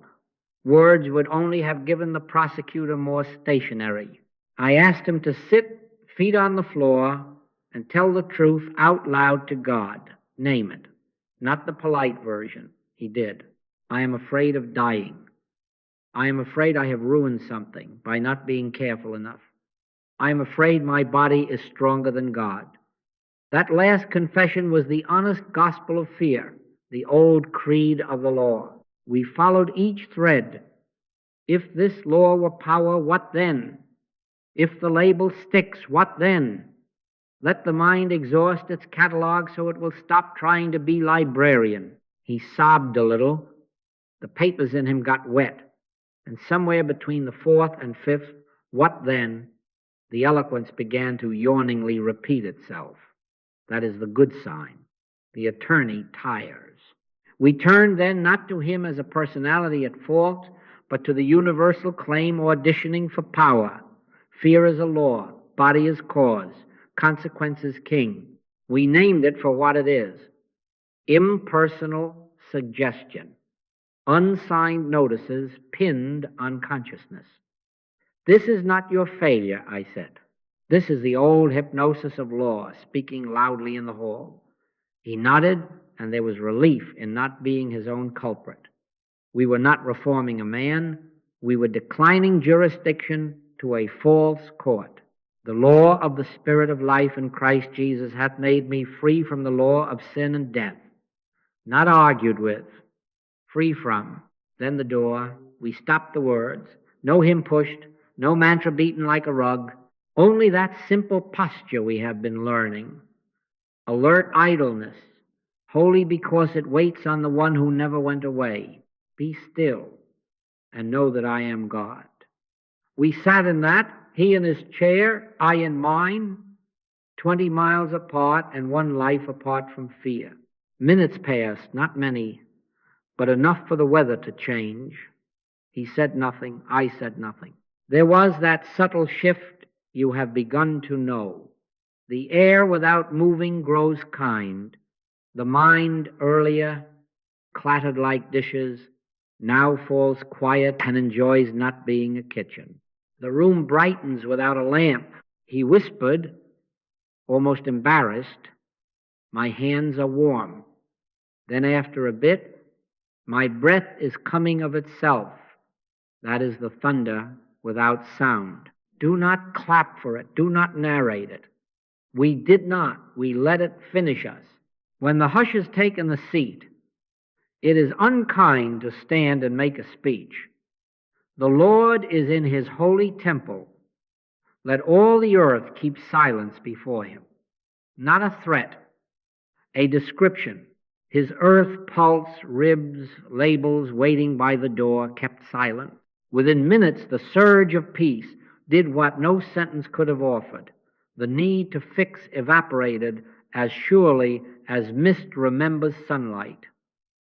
Speaker 1: Words would only have given the prosecutor more stationery. I asked him to sit, feet on the floor, and tell the truth out loud to God. Name it. Not the polite version. He did. "I am afraid of dying. I am afraid I have ruined something by not being careful enough. I am afraid my body is stronger than God." That last confession was the honest gospel of fear, the old creed of the law. We followed each thread. If this law were power, what then? If the label sticks, what then? Let the mind exhaust its catalog so it will stop trying to be librarian. He sobbed a little. The papers in him got wet. And somewhere between the fourth and fifth, "what then?" the eloquence began to yawningly repeat itself. That is the good sign. The attorney tires. We turned then not to him as a personality at fault, but to the universal claim auditioning for power. Fear is a law, body is cause, consequence is king. We named it for what it is: impersonal suggestion. Unsigned notices pinned on consciousness. "This is not your failure," I said. This is the old hypnosis of law, speaking loudly in the hall. He nodded, and there was relief in not being his own culprit. We were not reforming a man. We were declining jurisdiction to a false court. "The law of the Spirit of life in Christ Jesus hath made me free from the law of sin and death." Not argued with. Free from. Then the door. We stopped the words. No hymn pushed, no mantra beaten like a rug. Only that simple posture we have been learning. Alert idleness, holy because it waits on the one who never went away. Be still and know that I am God. We sat in that, he in his chair, I in mine, 20 miles apart and one life apart from fear. Minutes passed, not many, but enough for the weather to change. He said nothing, I said nothing. There was that subtle shift you have begun to know. The air without moving grows kind. The mind earlier clattered like dishes, now falls quiet and enjoys not being a kitchen. The room brightens without a lamp. He whispered, almost embarrassed, "My hands are warm." Then after a bit, "My breath is coming of itself." That is the thunder without sound. Do not clap for it. Do not narrate it. We did not. We let it finish us. When the hush has taken the seat, it is unkind to stand and make a speech. The Lord is in his holy temple. Let all the earth keep silence before him. Not a threat, a description. His earth, pulse, ribs, labels waiting by the door kept silent. Within minutes, the surge of peace did what no sentence could have offered. The need to fix evaporated as surely as mist remembers sunlight.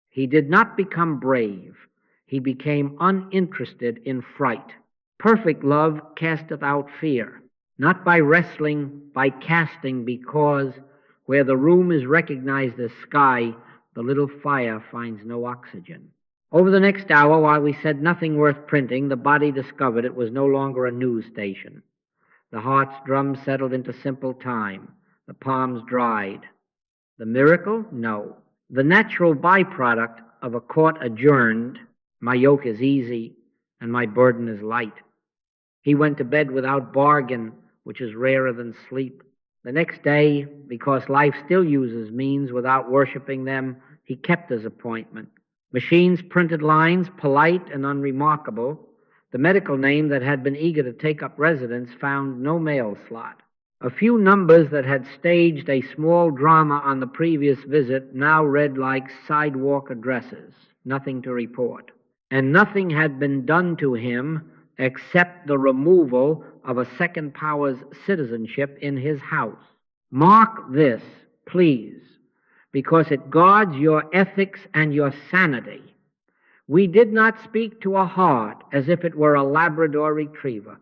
Speaker 1: He did not become brave. He became uninterested in fright. Perfect love casteth out fear, not by wrestling, by casting, because where the room is recognized as sky, the little fire finds no oxygen. Over the next hour, while we said nothing worth printing, the body discovered it was no longer a news station. The heart's drum settled into simple time. The palms dried. The miracle? No. The natural byproduct of a court adjourned. My yoke is easy and my burden is light. He went to bed without bargain, which is rarer than sleep. The next day, because life still uses means without worshiping them, he kept his appointment. Machines printed lines, polite and unremarkable. The medical name that had been eager to take up residence found no mail slot. A few numbers that had staged a small drama on the previous visit now read like sidewalk addresses, nothing to report. And nothing had been done to him except the removal of a second power's citizenship in his house. Mark this, please, because it guards your ethics and your sanity. We did not speak to a heart as if it were a Labrador retriever.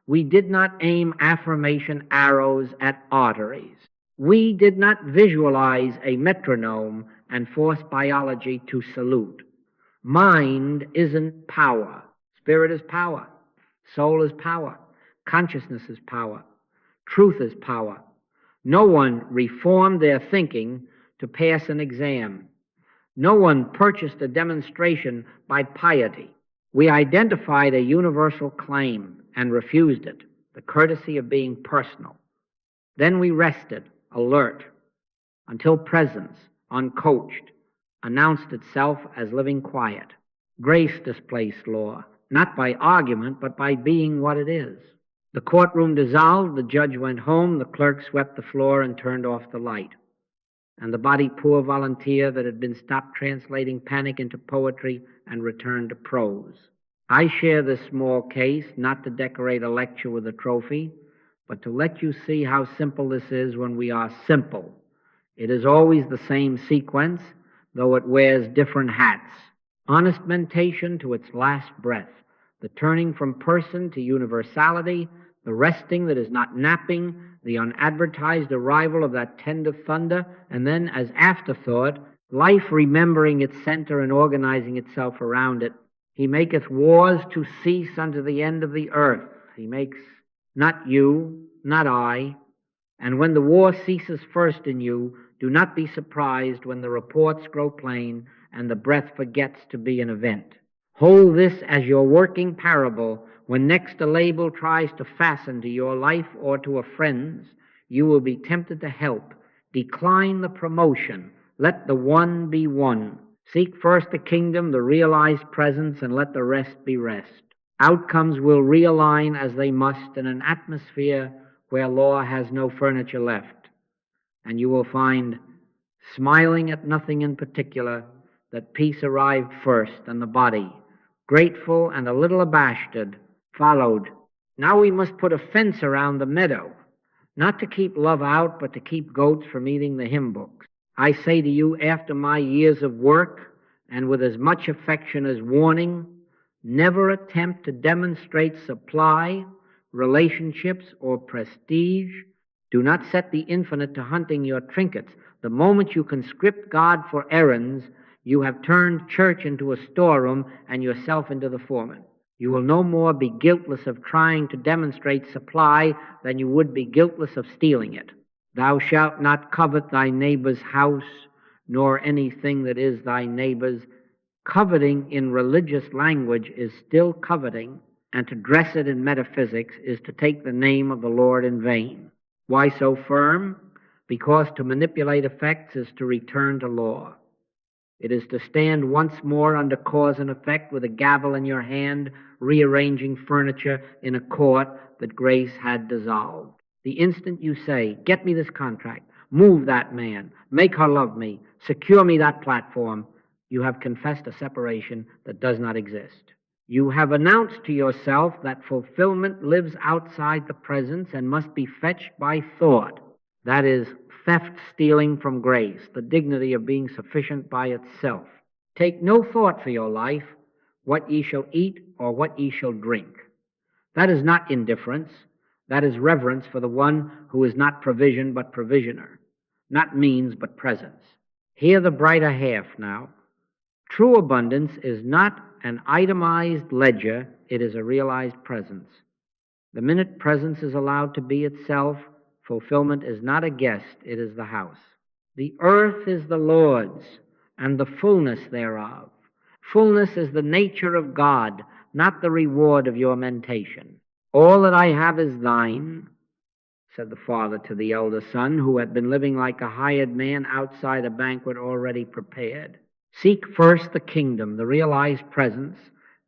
Speaker 1: We did not aim affirmation arrows at arteries. We did not visualize a metronome and force biology to salute. Mind isn't power. Spirit is power. Soul is power. Consciousness is power. Truth is power. No one reformed their thinking to pass an exam. No one purchased a demonstration by piety. We identified a universal claim and refused it, the courtesy of being personal. Then we rested, alert, until presence, uncoached, announced itself as living quiet. Grace displaced law, not by argument, but by being what it is. The courtroom dissolved, the judge went home, the clerk swept the floor and turned off the light. And the body poor volunteer that had been stopped translating panic into poetry and returned to prose. I share this small case not to decorate a lecture with a trophy, but to let you see how simple this is when we are simple. It is always the same sequence, though it wears different hats. Honest mentation to its last breath, the turning from person to universality, the resting that is not napping, the unadvertised arrival of that tender thunder, and then as afterthought, life remembering its center and organizing itself around it. He maketh wars to cease unto the end of the earth. He makes not you, not I. And when the war ceases first in you, do not be surprised when the reports grow plain and the breath forgets to be an event. Hold this as your working parable. When next a label tries to fasten to your life or to a friend's, you will be tempted to help. Decline the promotion. Let the one be one. Seek first the kingdom, the realized presence, and let the rest be rest. Outcomes will realign as they must in an atmosphere where law has no furniture left. And you will find, smiling at nothing in particular, that peace arrived first and the body, grateful and a little abashed, followed. Now we must put a fence around the meadow, not to keep love out, but to keep goats from eating the hymn books. I say to you, after my years of work, and with as much affection as warning, never attempt to demonstrate supply, relationships, or prestige. Do not set the infinite to hunting your trinkets. The moment you conscript God for errands, you have turned church into a storeroom and yourself into the foreman. You will no more be guiltless of trying to demonstrate supply than you would be guiltless of stealing it. Thou shalt not covet thy neighbor's house, nor anything that is thy neighbor's. Coveting in religious language is still coveting, and to dress it in metaphysics is to take the name of the Lord in vain. Why so firm? Because to manipulate effects is to return to law. It is to stand once more under cause and effect with a gavel in your hand, rearranging furniture in a court that grace had dissolved. The instant you say, get me this contract, move that man, make her love me, secure me that platform, you have confessed a separation that does not exist. You have announced to yourself that fulfillment lives outside the presence and must be fetched by thought. That is theft stealing from grace, the dignity of being sufficient by itself. Take no thought for your life, what ye shall eat or what ye shall drink. That is not indifference. That is reverence for the one who is not provision but provisioner, not means but presence. Hear the brighter half now. True abundance is not an itemized ledger, it is a realized presence. The minute presence is allowed to be itself, fulfillment is not a guest, it is the house. The earth is the Lord's, and the fullness thereof. Fullness is the nature of God, not the reward of your mentation. All that I have is thine, said the father to the elder son, who had been living like a hired man outside a banquet already prepared. Seek first the kingdom, the realized presence,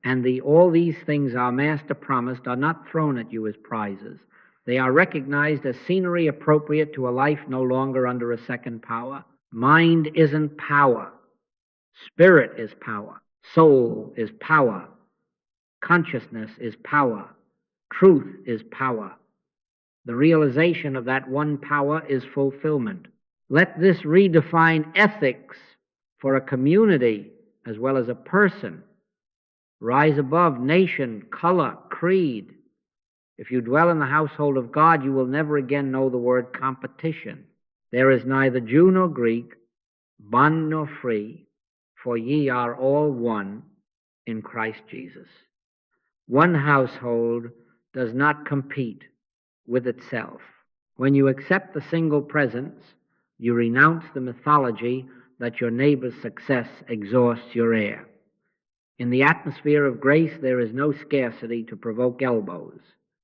Speaker 1: and all these things our master promised are not thrown at you as prizes. They are recognized as scenery appropriate to a life no longer under a second power. Mind isn't power. Spirit is power. Soul is power. Consciousness is power. Truth is power. The realization of that one power is fulfillment. Let this redefine ethics for a community as well as a person. Rise above nation, color, creed. If you dwell in the household of God, you will never again know the word competition. There is neither Jew nor Greek, bond nor free, for ye are all one in Christ Jesus. One household does not compete with itself. When you accept the single presence, you renounce the mythology that your neighbor's success exhausts your heir. In the atmosphere of grace, there is no scarcity to provoke elbows.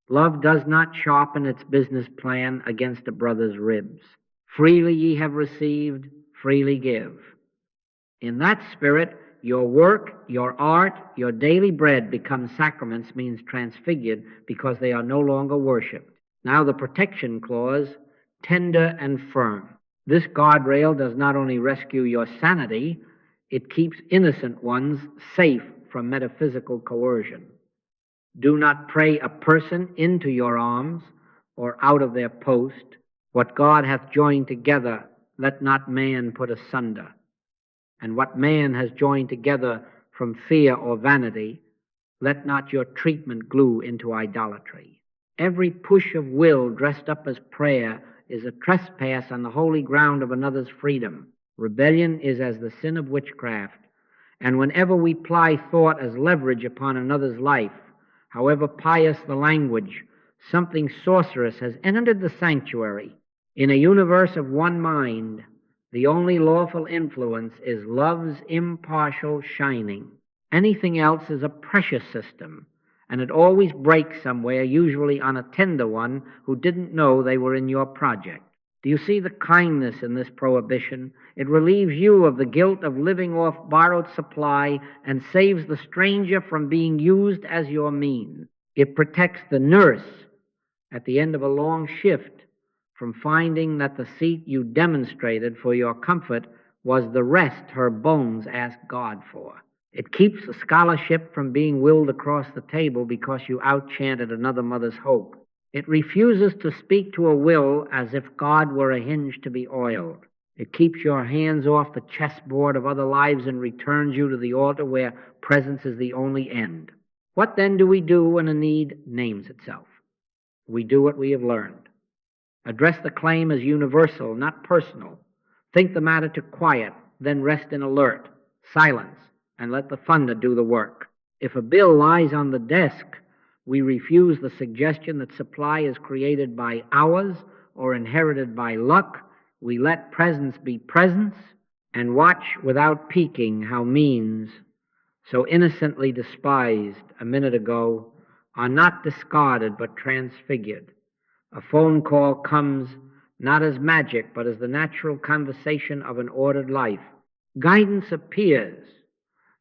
Speaker 1: Love does not sharpen its business plan against a brother's ribs. Freely ye have received, freely give. In that spirit, your work, your art, your daily bread become sacraments, means transfigured, because they are no longer worshipped. Now the protection clause, tender and firm. This guardrail does not only rescue your sanity, it keeps innocent ones safe from metaphysical coercion. Do not pray a person into your arms or out of their post. What God hath joined together, let not man put asunder. And what man has joined together from fear or vanity, let not your treatment glue into idolatry. Every push of will dressed up as prayer is a trespass on the holy ground of another's freedom. Rebellion is as the sin of witchcraft, and whenever we ply thought as leverage upon another's life, however pious the language, something sorcerous has entered the sanctuary. In a universe of one mind, the only lawful influence is love's impartial shining. Anything else is a pressure system, and it always breaks somewhere, usually on a tender one who didn't know they were in your project. Do you see the kindness in this prohibition? It relieves you of the guilt of living off borrowed supply and saves the stranger from being used as your means. It protects the nurse at the end of a long shift from finding that the seat you demonstrated for your comfort was the rest her bones asked God for. It keeps the scholarship from being willed across the table because you outchanted another mother's hope. It refuses to speak to a will as if God were a hinge to be oiled. It keeps your hands off the chessboard of other lives and returns you to the altar where presence is the only end. What then do we do when a need names itself? We do what we have learned. Address the claim as universal, not personal. Think the matter to quiet, then rest in alert, silence, and let the thunder do the work. If a bill lies on the desk, we refuse the suggestion that supply is created by hours or inherited by luck. We let presence be presence and watch without peeking how means, so innocently despised a minute ago, are not discarded but transfigured. A phone call comes not as magic, but as the natural conversation of an ordered life. Guidance appears,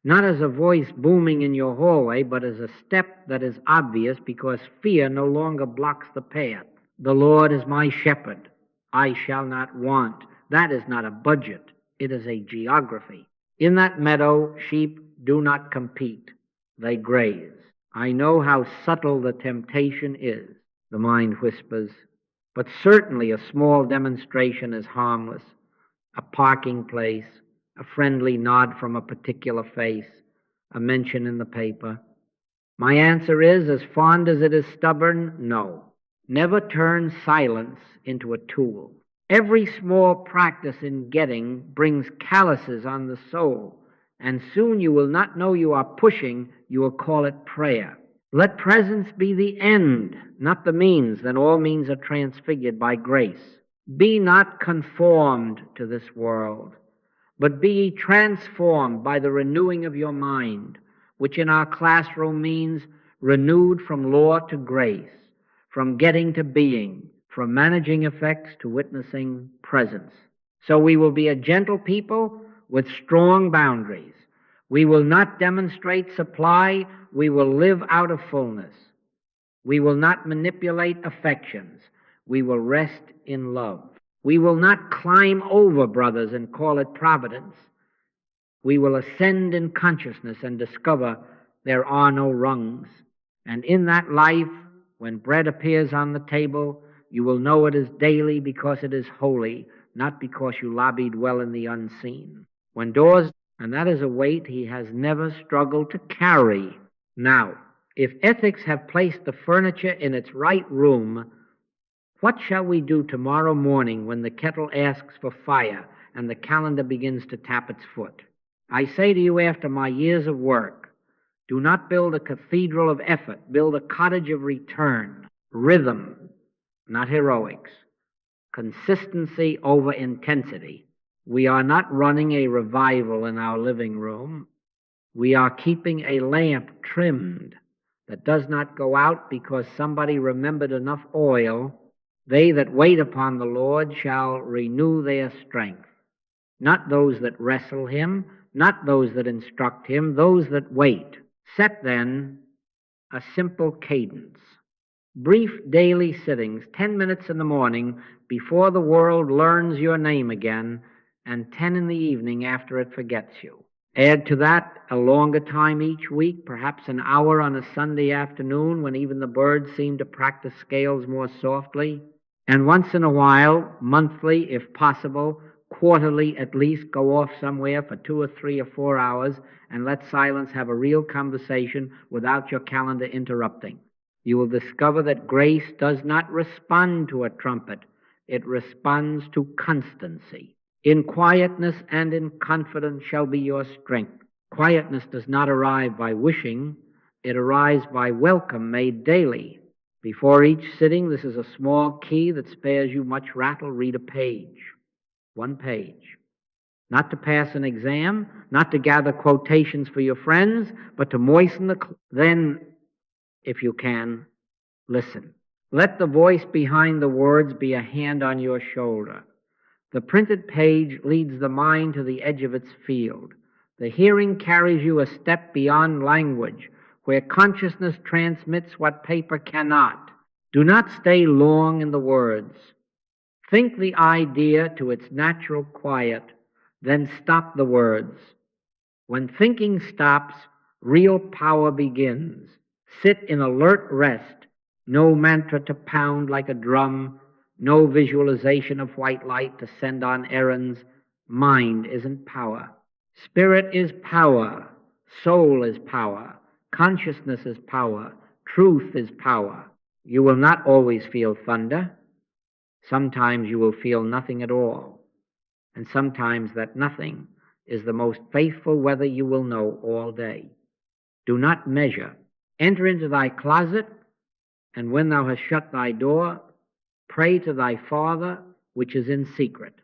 Speaker 1: not as a voice booming in your hallway, but as a step that is obvious because fear no longer blocks the path. The Lord is my shepherd. I shall not want. That is not a budget. It is a geography. In that meadow, sheep do not compete. They graze. I know how subtle the temptation is, the mind whispers, but certainly a small demonstration is harmless. A parking place, a friendly nod from a particular face, a mention in the paper. My answer is, as fond as it is stubborn, no. Never turn silence into a tool. Every small practice in getting brings calluses on the soul, and soon you will not know you are pushing, you will call it prayer. Let presence be the end, not the means, then all means are transfigured by grace. Be not conformed to this world, but be ye transformed by the renewing of your mind, which in our classroom means renewed from law to grace, from getting to being, from managing effects to witnessing presence. So we will be a gentle people with strong boundaries. We will not demonstrate supply, we will live out of fullness. We will not manipulate affections, we will rest in love. We will not climb over brothers and call it providence. We will ascend in consciousness and discover there are no rungs. And in that life, when bread appears on the table, you will know it is daily because it is holy, not because you lobbied well in the unseen. When doors, and that is a weight he has never struggled to carry. Now, if ethics have placed the furniture in its right room, what shall we do tomorrow morning when the kettle asks for fire and the calendar begins to tap its foot? I say to you, after my years of work, do not build a cathedral of effort, build a cottage of return, rhythm, not heroics, consistency over intensity. We are not running a revival in our living room. We are keeping a lamp trimmed that does not go out because somebody remembered enough oil. They that wait upon the Lord shall renew their strength. Not those that wrestle him, not those that instruct him, those that wait. Set then a simple cadence. Brief daily sittings, 10 minutes in the morning before the world learns your name again, and 10 in the evening after it forgets you. Add to that a longer time each week, perhaps an hour on a Sunday afternoon when even the birds seem to practice scales more softly. And once in a while, monthly if possible, quarterly at least, go off somewhere for 2 or 3 or 4 hours and let silence have a real conversation without your calendar interrupting. You will discover that grace does not respond to a trumpet. It responds to constancy. In quietness and in confidence shall be your strength. Quietness does not arrive by wishing. It arrives by welcome made daily. Before each sitting, this is a small key that spares you much rattle. Read a page. 1 page. Not to pass an exam, not to gather quotations for your friends, but to moisten then, if you can, listen. Let the voice behind the words be a hand on your shoulder. The printed page leads the mind to the edge of its field. The hearing carries you a step beyond language, where consciousness transmits what paper cannot. Do not stay long in the words. Think the idea to its natural quiet, then stop the words. When thinking stops, real power begins. Sit in alert rest, no mantra to pound like a drum, no visualization of white light to send on errands. Mind isn't power. Spirit is power. Soul is power. Consciousness is power. Truth is power. You will not always feel thunder. Sometimes you will feel nothing at all. And sometimes that nothing is the most faithful weather you will know all day. Do not measure. Enter into thy closet, and when thou hast shut thy door, pray to thy Father which is in secret.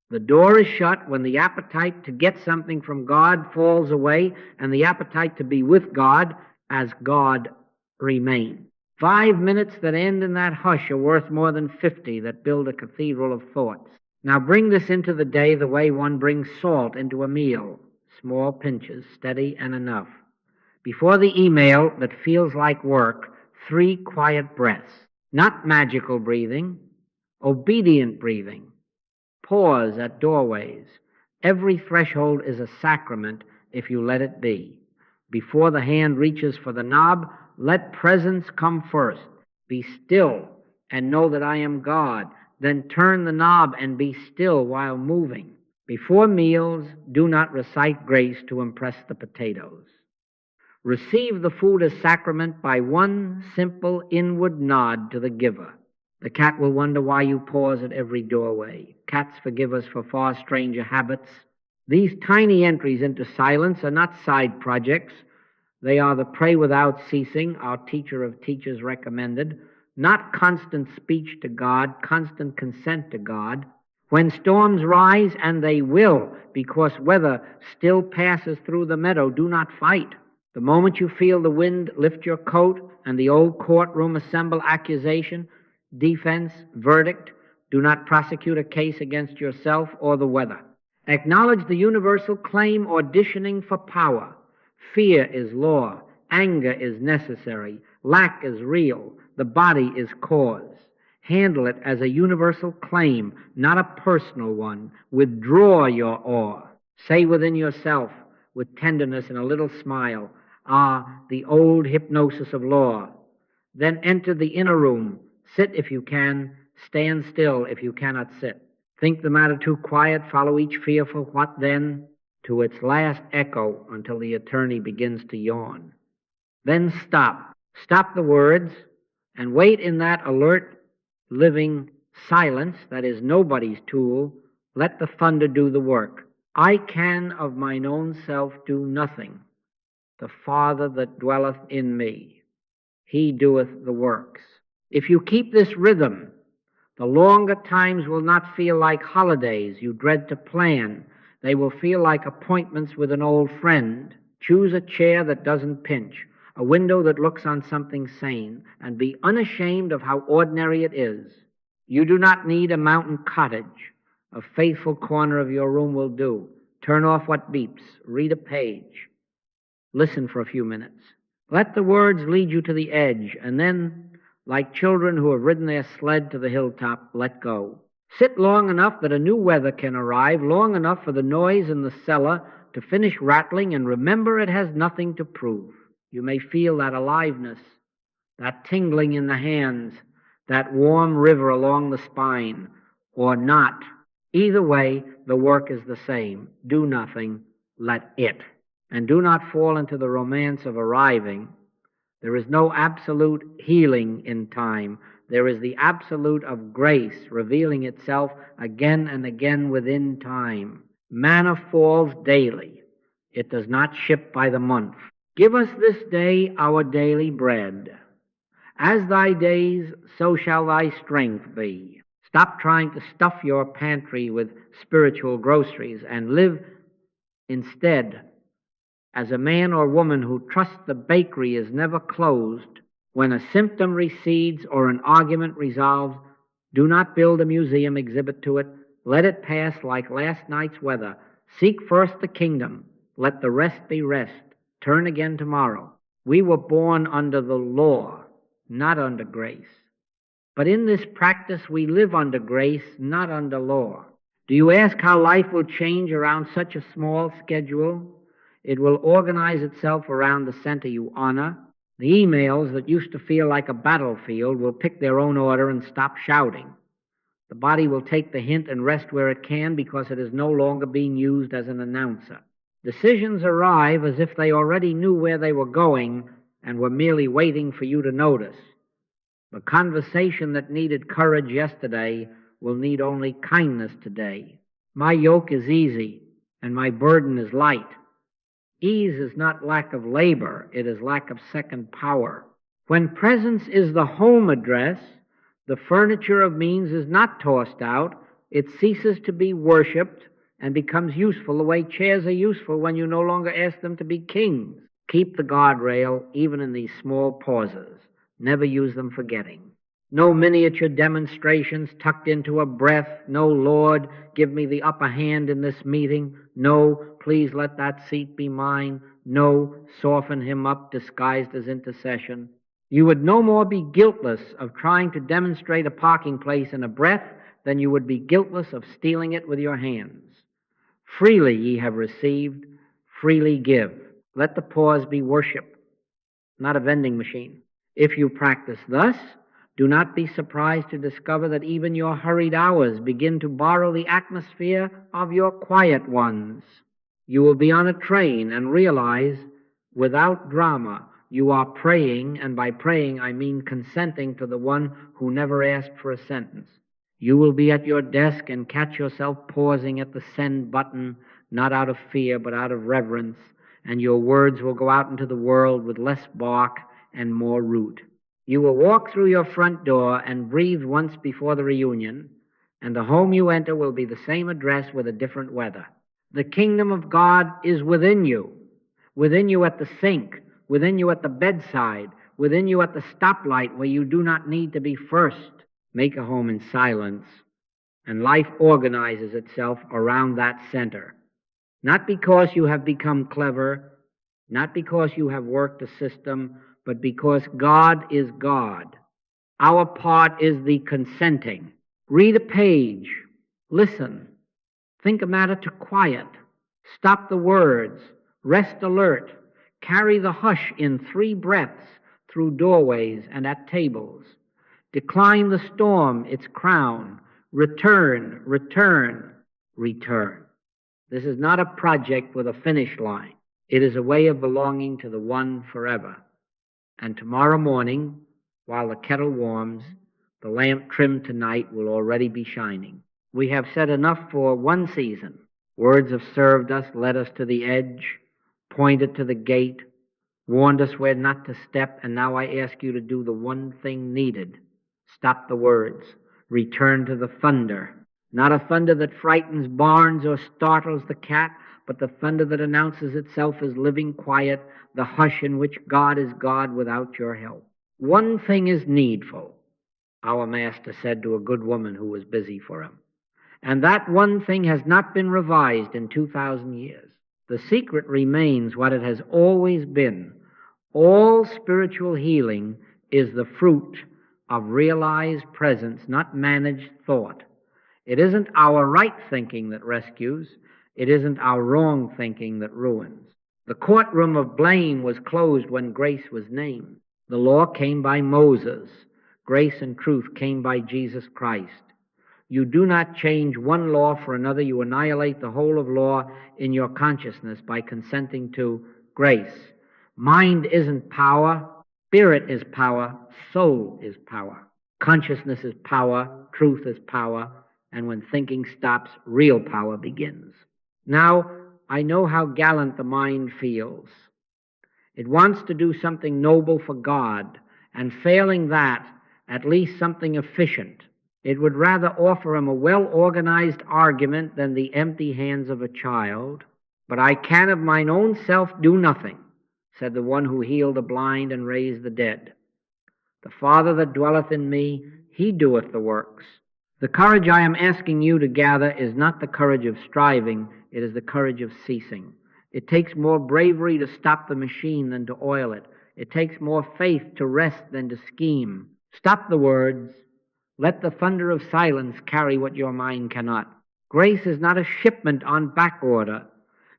Speaker 1: The door is shut when the appetite to get something from God falls away, and the appetite to be with God as God remains. 5 minutes that end in that hush are worth more than 50 that build a cathedral of thoughts. Now bring this into the day the way one brings salt into a meal. Small pinches, steady and enough. Before the email that feels like work, 3 quiet breaths. Not magical breathing, obedient breathing. Pause at doorways. Every threshold is a sacrament if you let it be. Before the hand reaches for the knob, let presence come first. Be still and know that I am God. Then turn the knob and be still while moving. Before meals, do not recite grace to impress the potatoes. Receive the food as sacrament by one simple inward nod to the giver. The cat will wonder why you pause at every doorway. Cats forgive us for far stranger habits. These tiny entries into silence are not side projects. They are the pray without ceasing, our teacher of teachers recommended, not constant speech to God, constant consent to God. When storms rise, and they will, because weather still passes through the meadow, do not fight. The moment you feel the wind lift your coat and the old courtroom assemble accusation, defense, verdict, do not prosecute a case against yourself or the weather. Acknowledge the universal claim auditioning for power. Fear is law. Anger is necessary. Lack is real. The body is cause. Handle it as a universal claim, not a personal one. Withdraw your awe. Say within yourself, with tenderness and a little smile, the old hypnosis of law. Then enter the inner room. Sit if you can. Stand still if you cannot sit. Think the matter too quiet. Follow each fearful what then to its last echo until the attorney begins to yawn. Then stop. Stop the words and wait in that alert, living silence that is nobody's tool. Let the thunder do the work. I can of mine own self do nothing. The Father that dwelleth in me, he doeth the works. If you keep this rhythm, the longer times will not feel like holidays you dread to plan. They will feel like appointments with an old friend. Choose a chair that doesn't pinch, a window that looks on something sane, and be unashamed of how ordinary it is. You do not need a mountain cottage. A faithful corner of your room will do. Turn off what beeps. Read a page. Listen for a few minutes. Let the words lead you to the edge, and then, like children who have ridden their sled to the hilltop, let go. Sit long enough that a new weather can arrive, long enough for the noise in the cellar to finish rattling, and remember it has nothing to prove. You may feel that aliveness, that tingling in the hands, that warm river along the spine, or not. Either way, the work is the same. Do nothing, let it. And do not fall into the romance of arriving. There is no absolute healing in time. There is the absolute of grace revealing itself again and again within time. Manna falls daily. It does not ship by the month. Give us this day our daily bread. As thy days, so shall thy strength be. Stop trying to stuff your pantry with spiritual groceries and live instead as a man or woman who trusts the bakery is never closed. When a symptom recedes or an argument resolves, do not build a museum exhibit to it. Let it pass like last night's weather. Seek first the kingdom. Let the rest be rest. Turn again tomorrow. We were born under the law, not under grace. But in this practice we live under grace, not under law. Do you ask how life will change around such a small schedule? It will organize itself around the center you honor. The emails that used to feel like a battlefield will pick their own order and stop shouting. The body will take the hint and rest where it can because it is no longer being used as an announcer. Decisions arrive as if they already knew where they were going and were merely waiting for you to notice. The conversation that needed courage yesterday will need only kindness today. My yoke is easy and my burden is light. Ease is not lack of labor, it is lack of second power. When presence is the home address, the furniture of means is not tossed out, it ceases to be worshipped and becomes useful the way chairs are useful when you no longer ask them to be kings. Keep the guardrail even in these small pauses. Never use them forgetting. No miniature demonstrations tucked into a breath. No, Lord, give me the upper hand in this meeting. No, please let that seat be mine. No, soften him up disguised as intercession. You would no more be guiltless of trying to demonstrate a parking place in a breath than you would be guiltless of stealing it with your hands. Freely ye have received, freely give. Let the pause be worship, not a vending machine. If you practice thus, do not be surprised to discover that even your hurried hours begin to borrow the atmosphere of your quiet ones. You will be on a train and realize, without drama, you are praying, and by praying I mean consenting to the one who never asked for a sentence. You will be at your desk and catch yourself pausing at the send button, not out of fear but out of reverence, and your words will go out into the world with less bark and more root. You will walk through your front door and breathe once before the reunion, and the home you enter will be the same address with a different weather. The kingdom of God is within you at the sink, within you at the bedside, within you at the stoplight where you do not need to be first. Make a home in silence, and life organizes itself around that center. Not because you have become clever, not because you have worked a system, but because God is God. Our part is the consenting. Read a page, listen, think a matter to quiet, stop the words, rest alert, carry the hush in 3 breaths through doorways and at tables. Decline the storm its crown, return, return, return. This is not a project with a finish line. It is a way of belonging to the One forever. And tomorrow morning, while the kettle warms, the lamp trimmed tonight will already be shining. We have said enough for one season. Words have served us, led us to the edge, pointed to the gate, warned us where not to step, and now I ask you to do the one thing needed. Stop the words. Return to the thunder. Not a thunder that frightens barns or startles the cat, but the thunder that announces itself as living quiet, the hush in which God is God without your help. One thing is needful, our master said to a good woman who was busy for him. And that one thing has not been revised in 2,000 years. The secret remains what it has always been. All spiritual healing is the fruit of realized presence, not managed thought. It isn't our right thinking that rescues. It isn't our wrong thinking that ruins. The courtroom of blame was closed when grace was named. The law came by Moses. Grace and truth came by Jesus Christ. You do not change one law for another. You annihilate the whole of law in your consciousness by consenting to grace. Mind isn't power. Spirit is power. Soul is power. Consciousness is power. Truth is power. And when thinking stops, real power begins. Now, I know how gallant the mind feels. It wants to do something noble for God, and failing that, at least something efficient. It would rather offer him a well-organized argument than the empty hands of a child. But I can of mine own self do nothing, said the one who healed the blind and raised the dead. The Father that dwelleth in me, he doeth the works. The courage I am asking you to gather is not the courage of striving, it is the courage of ceasing. It takes more bravery to stop the machine than to oil it. It takes more faith to rest than to scheme. Stop the words. Let the thunder of silence carry what your mind cannot. Grace is not a shipment on back order.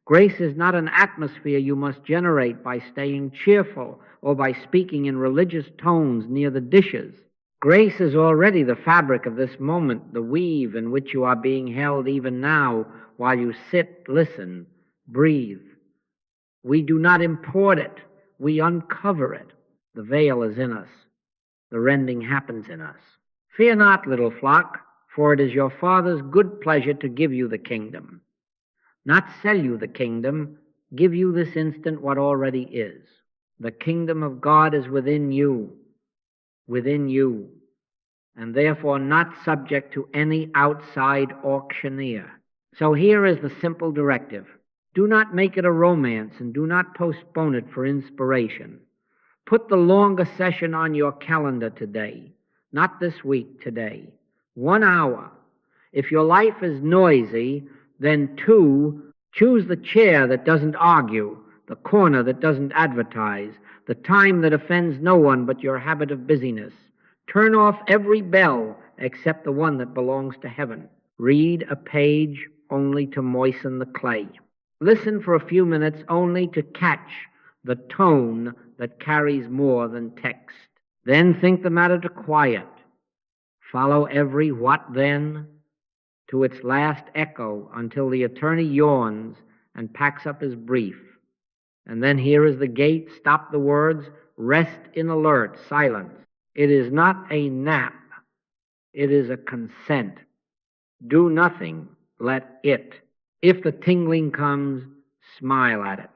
Speaker 1: Grace is not an atmosphere you must generate by staying cheerful or by speaking in religious tones near the dishes. Grace is already the fabric of this moment, the weave in which you are being held even now while you sit, listen, breathe. We do not import it. We uncover it. The veil is in us. The rending happens in us. Fear not, little flock, for it is your Father's good pleasure to give you the kingdom. Not sell you the kingdom, give you this instant what already is. The kingdom of God is within you, and therefore not subject to any outside auctioneer. So here is the simple directive. Do not make it a romance and do not postpone it for inspiration. Put the longer session on your calendar today, not this week, today. 1 hour. If your life is noisy, then 2, choose the chair that doesn't argue, the corner that doesn't advertise, the time that offends no one but your habit of busyness. Turn off every bell except the one that belongs to heaven. Read a page only to moisten the clay. Listen for a few minutes only to catch the tone that carries more than text. Then think the matter to quiet. Follow every what then to its last echo until the attorney yawns and packs up his brief. And then here is the gate. Stop the words. Rest in alert silence. It is not a nap. It is a consent. Do nothing. Let it. If the tingling comes, smile at it.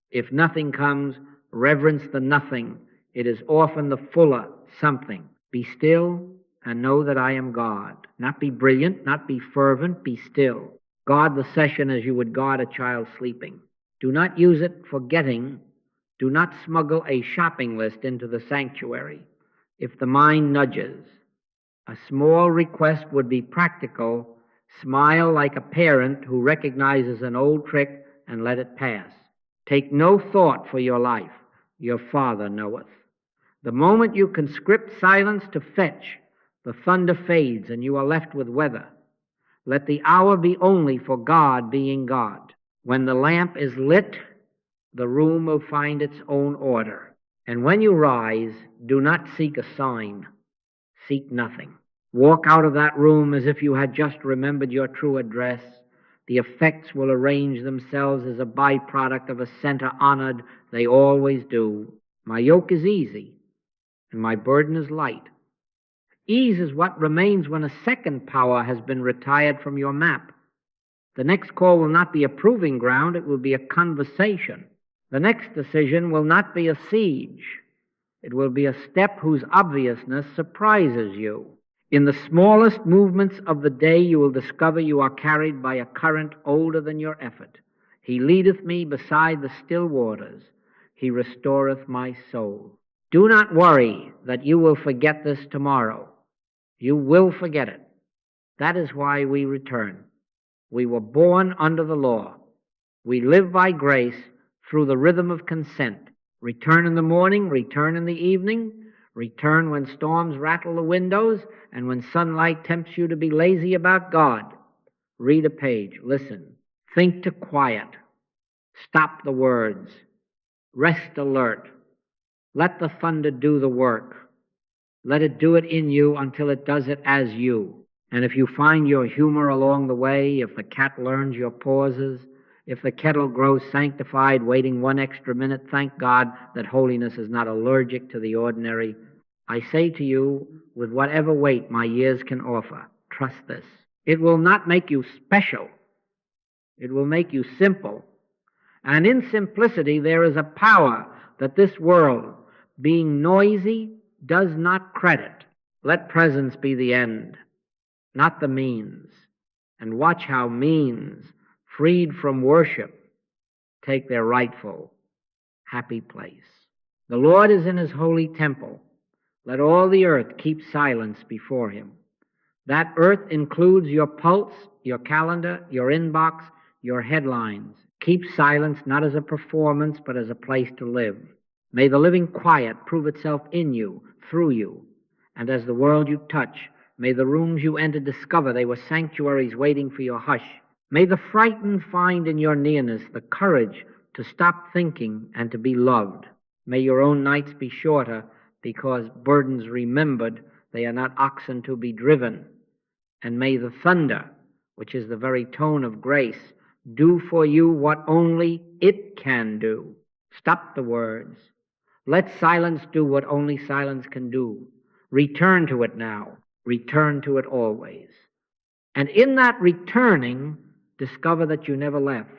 Speaker 1: If nothing comes, reverence the nothing. It is often the fuller something. Be still and know that I am God. Not be brilliant, not be fervent, be still. Guard the session as you would guard a child sleeping. Do not use it for getting, Do not smuggle a shopping list into the sanctuary. If the mind nudges, a small request would be practical. Smile like a parent who recognizes an old trick and let it pass. Take no thought for your life. Your Father knoweth. The moment you conscript silence to fetch, the thunder fades and you are left with weather. Let the hour be only for God being God. When the lamp is lit, the room will find its own order. And when you rise, do not seek a sign. Seek nothing. Walk out of that room as if you had just remembered your true address. The effects will arrange themselves as a byproduct of a center honored. They always do. My yoke is easy, and my burden is light. Ease is what remains when a second power has been retired from your map. The next call will not be a proving ground, it will be a conversation. The next decision will not be a siege. It will be a step whose obviousness surprises you. In the smallest movements of the day you will discover you are carried by a current older than your effort. He leadeth me beside the still waters. He restoreth my soul. Do not worry that you will forget this tomorrow. You will forget it. That is why we return. We were born under the law. We live by grace through the rhythm of consent. Return in the morning, return in the evening, return when storms rattle the windows and when sunlight tempts you to be lazy about God. Read a page, listen, think to quiet, stop the words, rest alert. Let the thunder do the work. Let it do it in you until it does it as you. And if you find your humor along the way, if the cat learns your pauses, if the kettle grows sanctified, waiting 1 extra minute, thank God that holiness is not allergic to the ordinary. I say to you, with whatever weight my years can offer, trust this. It will not make you special. It will make you simple. And in simplicity there is a power that this world, being noisy, does not credit. Let presence be the end, not the means. And watch how means, freed from worship, take their rightful, happy place. The Lord is in his holy temple. Let all the earth keep silence before him. That earth includes your pulse, your calendar, your inbox, your headlines. Keep silence not as a performance, but as a place to live. May the living quiet prove itself in you, through you. And as the world you touch, may the rooms you enter discover they were sanctuaries waiting for your hush. May the frightened find in your nearness the courage to stop thinking and to be loved. May your own nights be shorter because burdens remembered, they are not oxen to be driven. And may the thunder, which is the very tone of grace, do for you what only it can do. Stop the words. Let silence do what only silence can do. Return to it now. Return to it always. And in that returning, discover that you never left.